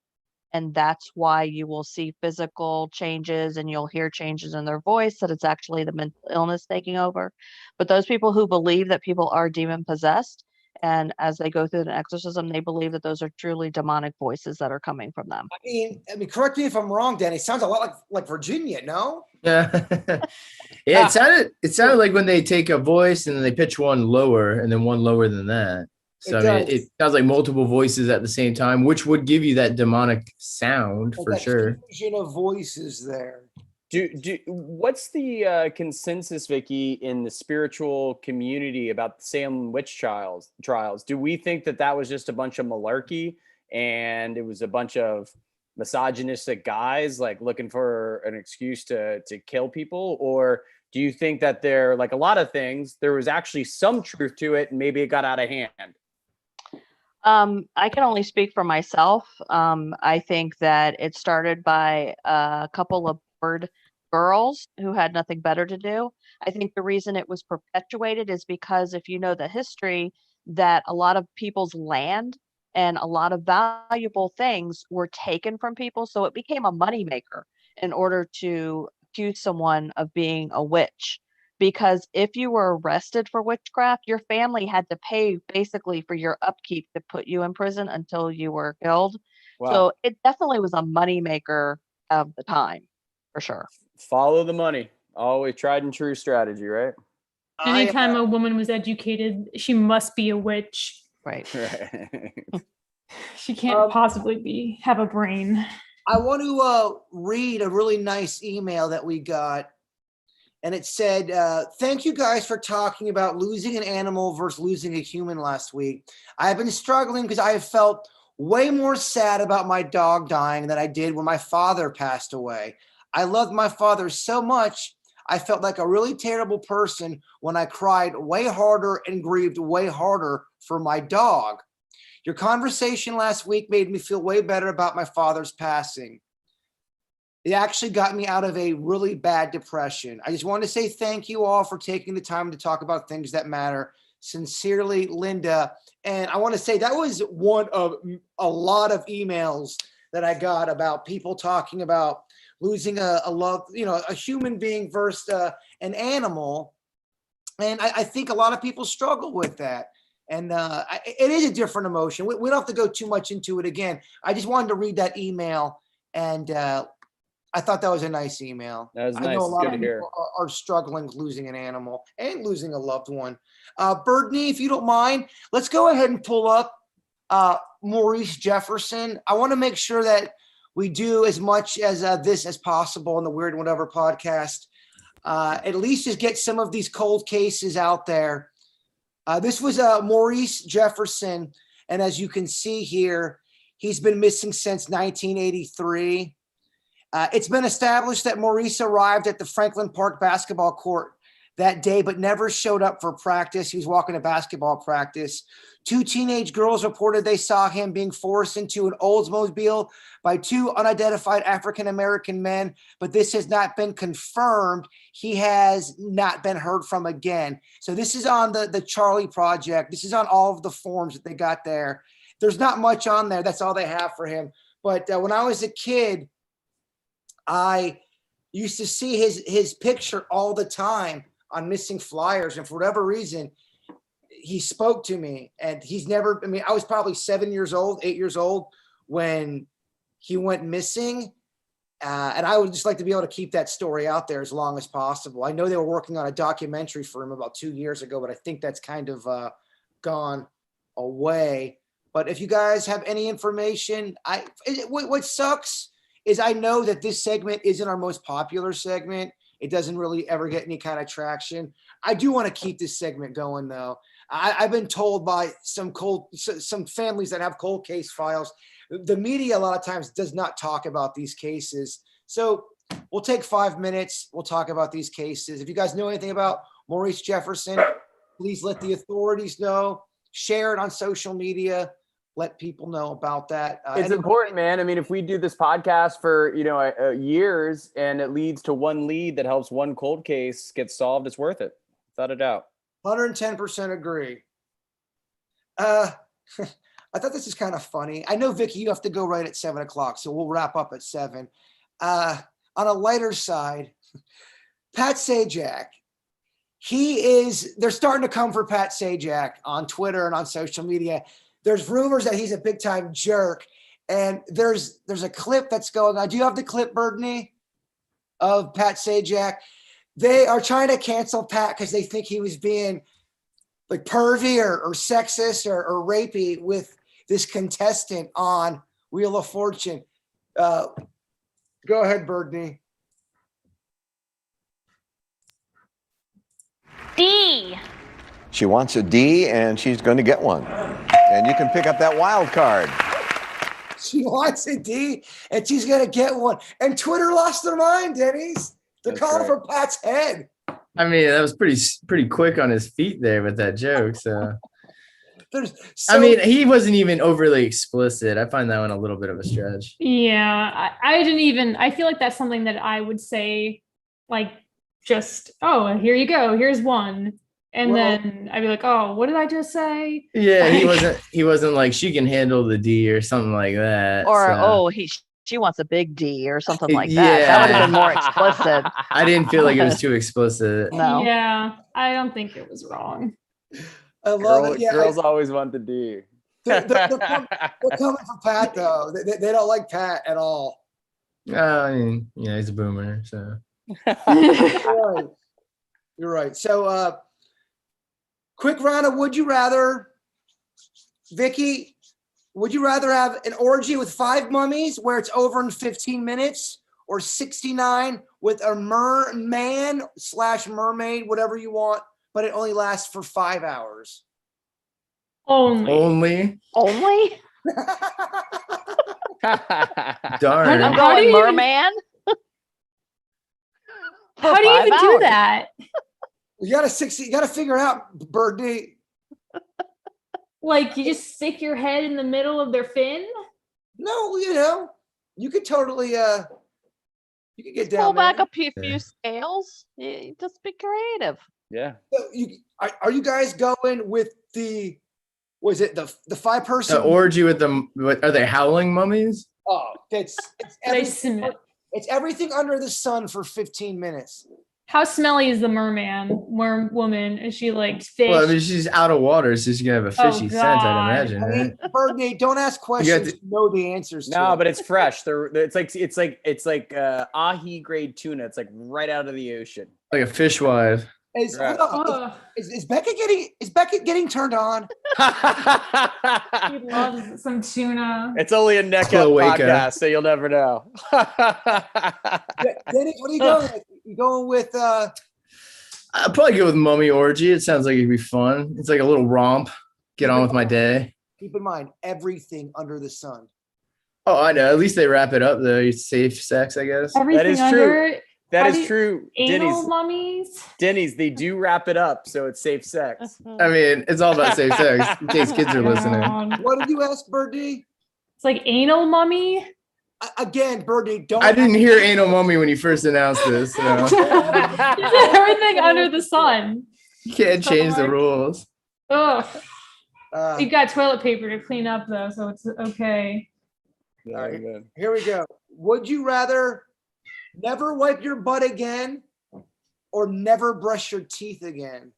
And that's why you will see physical changes and you'll hear changes in their voice, that it's actually the mental illness taking over. But those people who believe that people are demon possessed, and as they go through an exorcism, they believe that those are truly demonic voices that are coming from them. I mean, correct me if I'm wrong, Danny. It sounds a lot like Virginia, no? Yeah. Yeah, it sounded like when they take a voice and then they pitch one lower and then one lower than that. So it sounds like multiple voices at the same time, which would give you that demonic sound for sure. Fusion of voices there. What's the consensus, Vicky, in the spiritual community about the Salem witch trials? Do we think that was just a bunch of malarkey and it was a bunch of misogynistic guys like looking for an excuse to kill people? Or do you think that there, like a lot of things, there was actually some truth to it and maybe it got out of hand? I can only speak for myself. I think that it started by a couple of bored girls who had nothing better to do. I think the reason it was perpetuated is because if you know the history, that a lot of people's land and a lot of valuable things were taken from people. So it became a moneymaker in order to accuse someone of being a witch. Because if you were arrested for witchcraft, your family had to pay basically for your upkeep to put you in prison until you were killed. Wow. So it definitely was a moneymaker of the time, for sure. Follow the money. Always tried and true strategy, right? Anytime a woman was educated, she must be a witch. Right. She can't possibly have a brain. I want to read a really nice email that we got. And it said, thank you guys for talking about losing an animal versus losing a human last week. I have been struggling because I have felt way more sad about my dog dying than I did when my father passed away. I loved my father so much, I felt like a really terrible person when I cried way harder and grieved way harder for my dog. Your conversation last week made me feel way better about my father's passing. It actually got me out of a really bad depression. I just want to say thank you all for taking the time to talk about things that matter. Sincerely, Linda. And I want to say that was one of a lot of emails that I got about people talking about losing a love, a human being versus an animal. And I think a lot of people struggle with that. And it is a different emotion. We don't have to go too much into it again. I just wanted to read that email, and I thought that was a nice email. That was I nice. know a It's lot good of to hear. people are struggling with losing an animal and losing a loved one. Birdney, if you don't mind, let's go ahead and pull up Maurice Jefferson. I want to make sure that we do as much as this as possible in the Weird Whatever podcast. At least just get some of these cold cases out there. This was Maurice Jefferson, and as you can see here, he's been missing since 1983. It's been established that Maurice arrived at the Franklin Park basketball court that day, but never showed up for practice. He was walking to basketball practice. 2 teenage girls reported they saw him being forced into an Oldsmobile by 2 unidentified African-American men, but this has not been confirmed. He has not been heard from again. So this is on the Charlie Project. This is on all of the forms that they got there. There's not much on there. That's all they have for him. But when I was a kid, I used to see his picture all the time on missing flyers. And for whatever reason, he spoke to me, and he's never, I was probably 8 years old when he went missing. And I would just like to be able to keep that story out there as long as possible. I know they were working on a documentary for him about 2 years ago, but I think that's kind of gone away. But if you guys have any information, what sucks is I know that this segment isn't our most popular segment. It doesn't really ever get any kind of traction. I do want to keep this segment going, though. I've been told by some families that have cold case files, the media a lot of times does not talk about these cases. So we'll take 5 minutes. We'll talk about these cases. If you guys know anything about Maurice Jefferson, please let the authorities know. Share it on social media. Let people know about that. It's important, man. I mean, if we do this podcast for, years and it leads to one lead that helps one cold case get solved, it's worth it. Without a doubt. 110% agree. I thought this is kind of funny. I know, Vicky, you have to go right at 7 o'clock, so we'll wrap up at 7. On a lighter side, Pat Sajak. They're starting to come for Pat Sajak on Twitter and on social media. There's rumors that he's a big time jerk. And there's a clip that's going on. Do you have the clip, Birdney, of Pat Sajak? They are trying to cancel Pat because they think he was being like pervy or sexist or rapey with this contestant on Wheel of Fortune. Go ahead, Birdney. D. She wants a D, and she's going to get one. And you can pick up that wild card. She wants a D, and she's going to get one. And Twitter lost their mind, Denny's. They're calling for Pat's head. I mean, that was pretty quick on his feet there with that joke. So, he wasn't even overly explicit. I find that one a little bit of a stretch. Yeah, I feel like that's something that I would say, like, just, oh, here you go. Here's one. And then I'd be like, oh, what did I just say? Yeah, he wasn't like, she can handle the D or something like that. Or, she wants a big D or something like that. Yeah. That would have been more explicit. I didn't feel like it was too explicit. No. Yeah, I don't think it was wrong. I love it. Yeah, girls always want the D. They're coming for Pat, though. They don't like Pat at all. I mean, he's a boomer, so. You're right. So, quick round of Would You Rather. Vicky, would you rather have an orgy with 5 mummies where it's over in 15 minutes, or 69 with a merman/mermaid, whatever you want, but it only lasts for 5 hours? Only? Darn. I'm going merman. How do you 5 even do hours. that? You gotta figure out, Birdie. Like you just stick your head in the middle of their fin? No, you could totally you could get Pull down back there. a few scales. Just be creative. Yeah. So are you guys going with the the 5-person The orgy with them. Are they howling mummies? Oh, it's They smell. it's everything under the sun for 15 minutes. How smelly is the worm woman? Is she like fish? Well, I mean, she's out of water, so she's gonna have a fishy scent, I'd God. imagine, I right? mean, Birdie, don't ask questions. You know the answers to. No, but it's fresh. It's like ahi grade tuna. It's like right out of the ocean. Like a fishwife. Is, Right. Ugh, is Becca getting turned on? she loves some tuna. It's only a neck up Cloaca. podcast, so you'll never know. Dennis, what are you going with? You going with I'd probably go with mummy orgy. It sounds like it'd be fun. It's like a little romp. Get on with my day. keep in mind everything under the sun. Oh, I know. At least they wrap it up though. It's safe sex, I guess. Everything is under true. That How is do you- true. anal mummies. Denny's, they do wrap it up, so it's safe sex. I mean, it's all about safe sex in case kids are listening. God. What did you ask, Birdie? It's like anal mummy. Again, Birdie, don't. I didn't hear anal mummy when you first announced this. So Everything under the sun. you can't change the rules. Ugh. Uh, You've got toilet paper to clean up though, so it's okay. Yeah, good. Here we go. Would you rather never wipe your butt again or never brush your teeth again?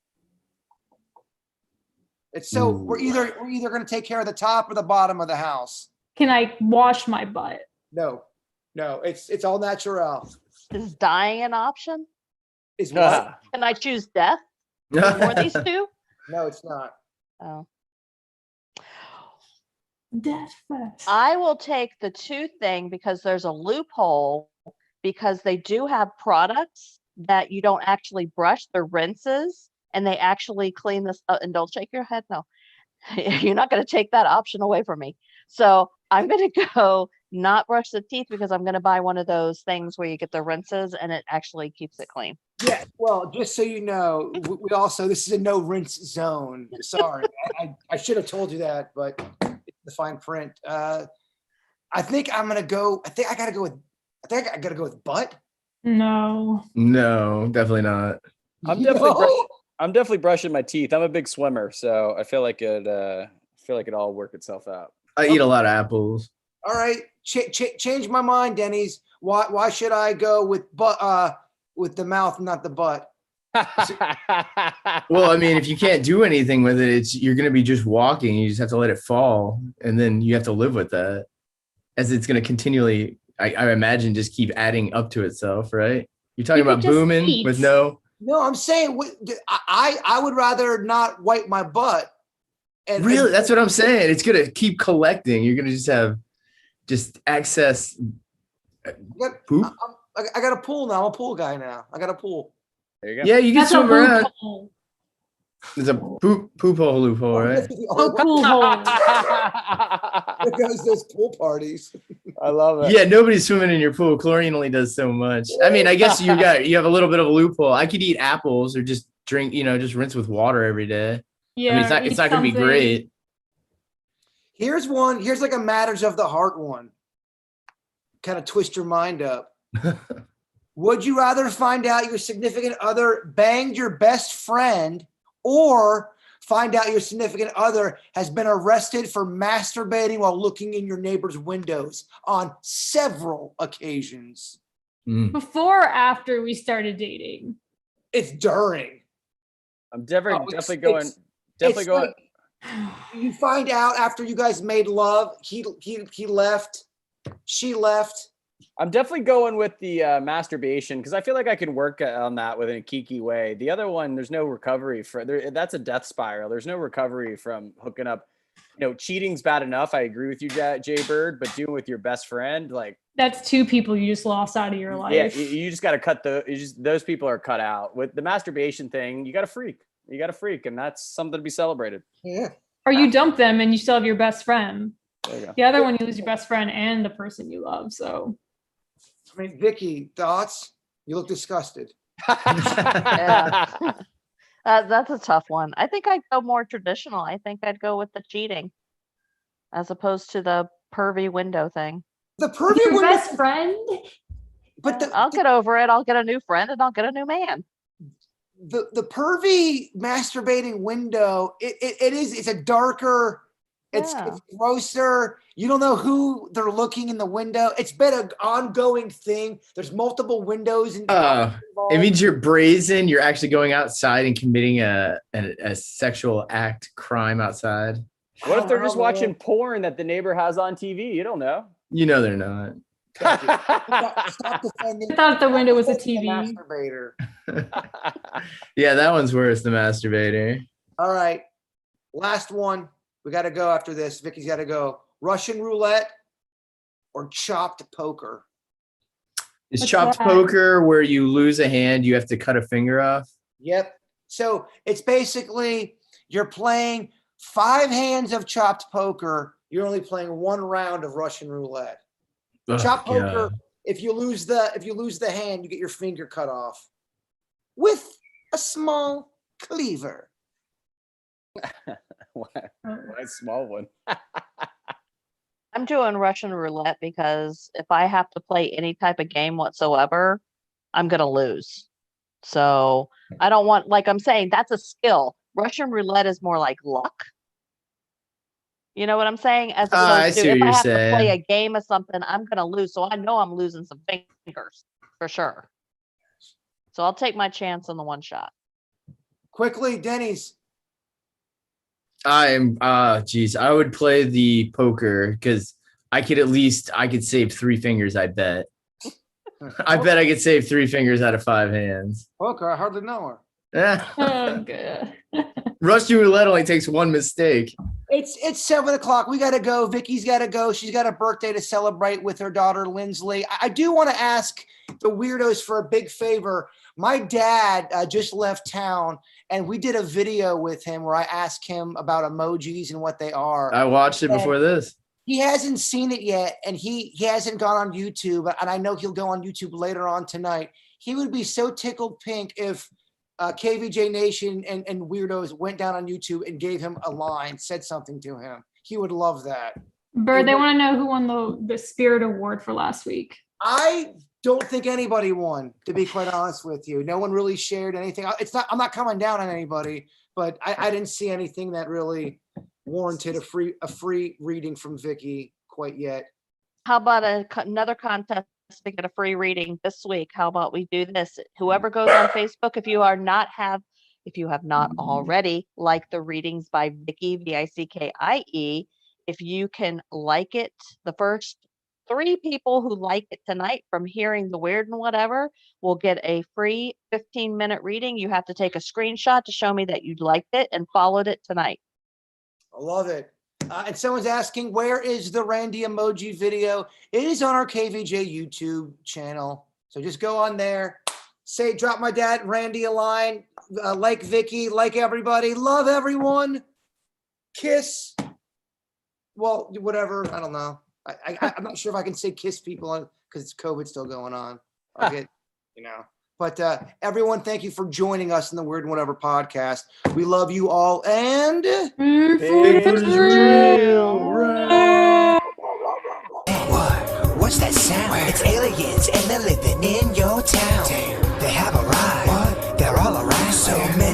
It's so we're either going to take care of the top or the bottom of the house. Can I wash my butt? No, it's all natural. Is dying an option? Is what? Can I choose death for these two? No, it's not. Oh. Death first. I will take the tooth thing because there's a loophole because they do have products that you don't actually brush, they're rinses, and they actually clean this up. And don't shake your head, no. You're not going to take that option away from me. So I'm going to go not brush the teeth because I'm going to buy one of those things where you get the rinses and it actually keeps it clean. Yeah, well, just so you know, we also, this is a no rinse zone. Sorry, I should have told you that, but it's the fine print. I think I gotta go with butt. No. No, definitely not. I'm definitely brushing my teeth. I'm a big swimmer, so I feel like it all work itself out. I eat a lot of apples. All right, change my mind, Denny's. Why should I go with butt? With the mouth, not the butt. Well, I mean, if you can't do anything with it, you're going to be just walking. You just have to let it fall, and then you have to live with that, as it's going to continually, I imagine, just keep adding up to itself, right? You're talking You could about just booming eat. with no. No, I'm saying I would rather not wipe my butt. And Really, that's what I'm saying. It's going to keep collecting. You're going to just have excess poop. I got a pool now. I'm a pool guy now. I got a pool. There you go. Yeah, you can That's a swim around. loophole. There's a poop hole loophole, right? Oh, pool hole. There goes those pool parties. I love it. Yeah, nobody's swimming in your pool. Chlorine only does so much. I mean, I guess you have a little bit of a loophole. I could eat apples or just drink, just rinse with water every day. Yeah, I mean, it's not going to be great. Here's one. Here's like a matters of the heart one. Kind of twist your mind up. Would you rather find out your significant other banged your best friend or find out your significant other has been arrested for masturbating while looking in your neighbor's windows on several occasions? Before or after we started dating? It's during. I'm definitely going. It's like you find out after you guys made love, he left, she left. I'm definitely going with the masturbation because I feel like I can work on that within a kiki way. The other one, there's no recovery that's a death spiral. There's no recovery from hooking up. Cheating's bad enough. I agree with you, Jay Bird, but doing with your best friend, like That's two people you just lost out of your life. yeah, you just got to cut those people are cut out. With the masturbation thing, you got to freak. And that's something to be celebrated. Yeah. Or you dump them and you still have your best friend. There you go. The other one, you lose your best friend and the person you love. So I mean, Vicky, thoughts? You look disgusted. Yeah. That's a tough one. I think I'd go more traditional. I think I'd go with the cheating as opposed to the pervy window thing. The With pervy your window, best friend. but I'll get over it. I'll get a new friend and I'll get a new man. the pervy masturbating window, it's a darker, it's grosser. You don't know who they're looking in the window. It's been an ongoing thing. There's multiple windows and it means you're brazen. You're actually going outside and committing a sexual act crime outside. What if they're just watching porn that the neighbor has on TV? You don't know. You know they're not. Stop defending. I thought the window was a the TV. masturbator. Yeah, that one's worse, the masturbator. All right, last one. We got to go after this. Vicky's got to go. Russian roulette or chopped poker? Is What's chopped that? poker where you lose a hand, you have to cut a finger off? Yep. So it's basically you're playing 5 hands of chopped poker. You're only playing 1 round of Russian roulette. Oh, Chopped poker. God. If you lose the hand, you get your finger cut off with a small cleaver. Why a small one? I'm doing Russian roulette because if I have to play any type of game whatsoever, I'm going to lose. So I don't want, like I'm saying, that's a skill. Russian roulette is more like luck. You know what I'm saying? As I opposed see to what if I you're have to play saying. a game of something, I'm going to lose. So I know I'm losing some fingers for sure. So I'll take my chance on the one shot. Quickly, Denny's. I would play the poker because I could save 3 fingers, I bet. I bet I could save 3 fingers out of 5 hands. Poker, I hardly know her. Oh, good. Russian roulette only takes 1 mistake. It's 7:00. We got to go. Vicky's got to go. She's got a birthday to celebrate with her daughter, Lindsley. I do want to ask the weirdos for a big favor. My dad just left town, and we did a video with him where I asked him about emojis and what they are. I watched it before this. He hasn't seen it yet, and he hasn't gone on YouTube, and I know he'll go on YouTube later on tonight. He would be so tickled pink if KVJ Nation and weirdos went down on YouTube and gave him a line, said something to him. He would love that. Bird, they want to know who won the Spirit Award for last week. I don't think anybody won, to be quite honest with you. No one really shared anything. I'm not coming down on anybody, but I didn't see anything that really warranted a free reading from Vicky quite yet. How about another contest to get a free reading this week? How about we do this? Whoever goes on Facebook, if you have not already liked the readings by Vicky, Vickie, if you can like it, the first 3 people who like it tonight from hearing the weird and whatever will get a free 15-minute reading. You have to take a screenshot to show me that you liked it and followed it tonight. I love it. And someone's asking, where is the Randy emoji video? It is on our KVJ YouTube channel. So just go on there, drop my dad, Randy, a line, like Vicky, like everybody, love everyone, kiss. Well, whatever. I don't know. I'm not sure if I can say kiss people because it's COVID still going on. I'll get, But everyone, thank you for joining us in the Weird and Whatever podcast. We love you all, and Bigfoot is real. What's that sound? It's aliens and they're living in your town. They have arrived. They're all around. So many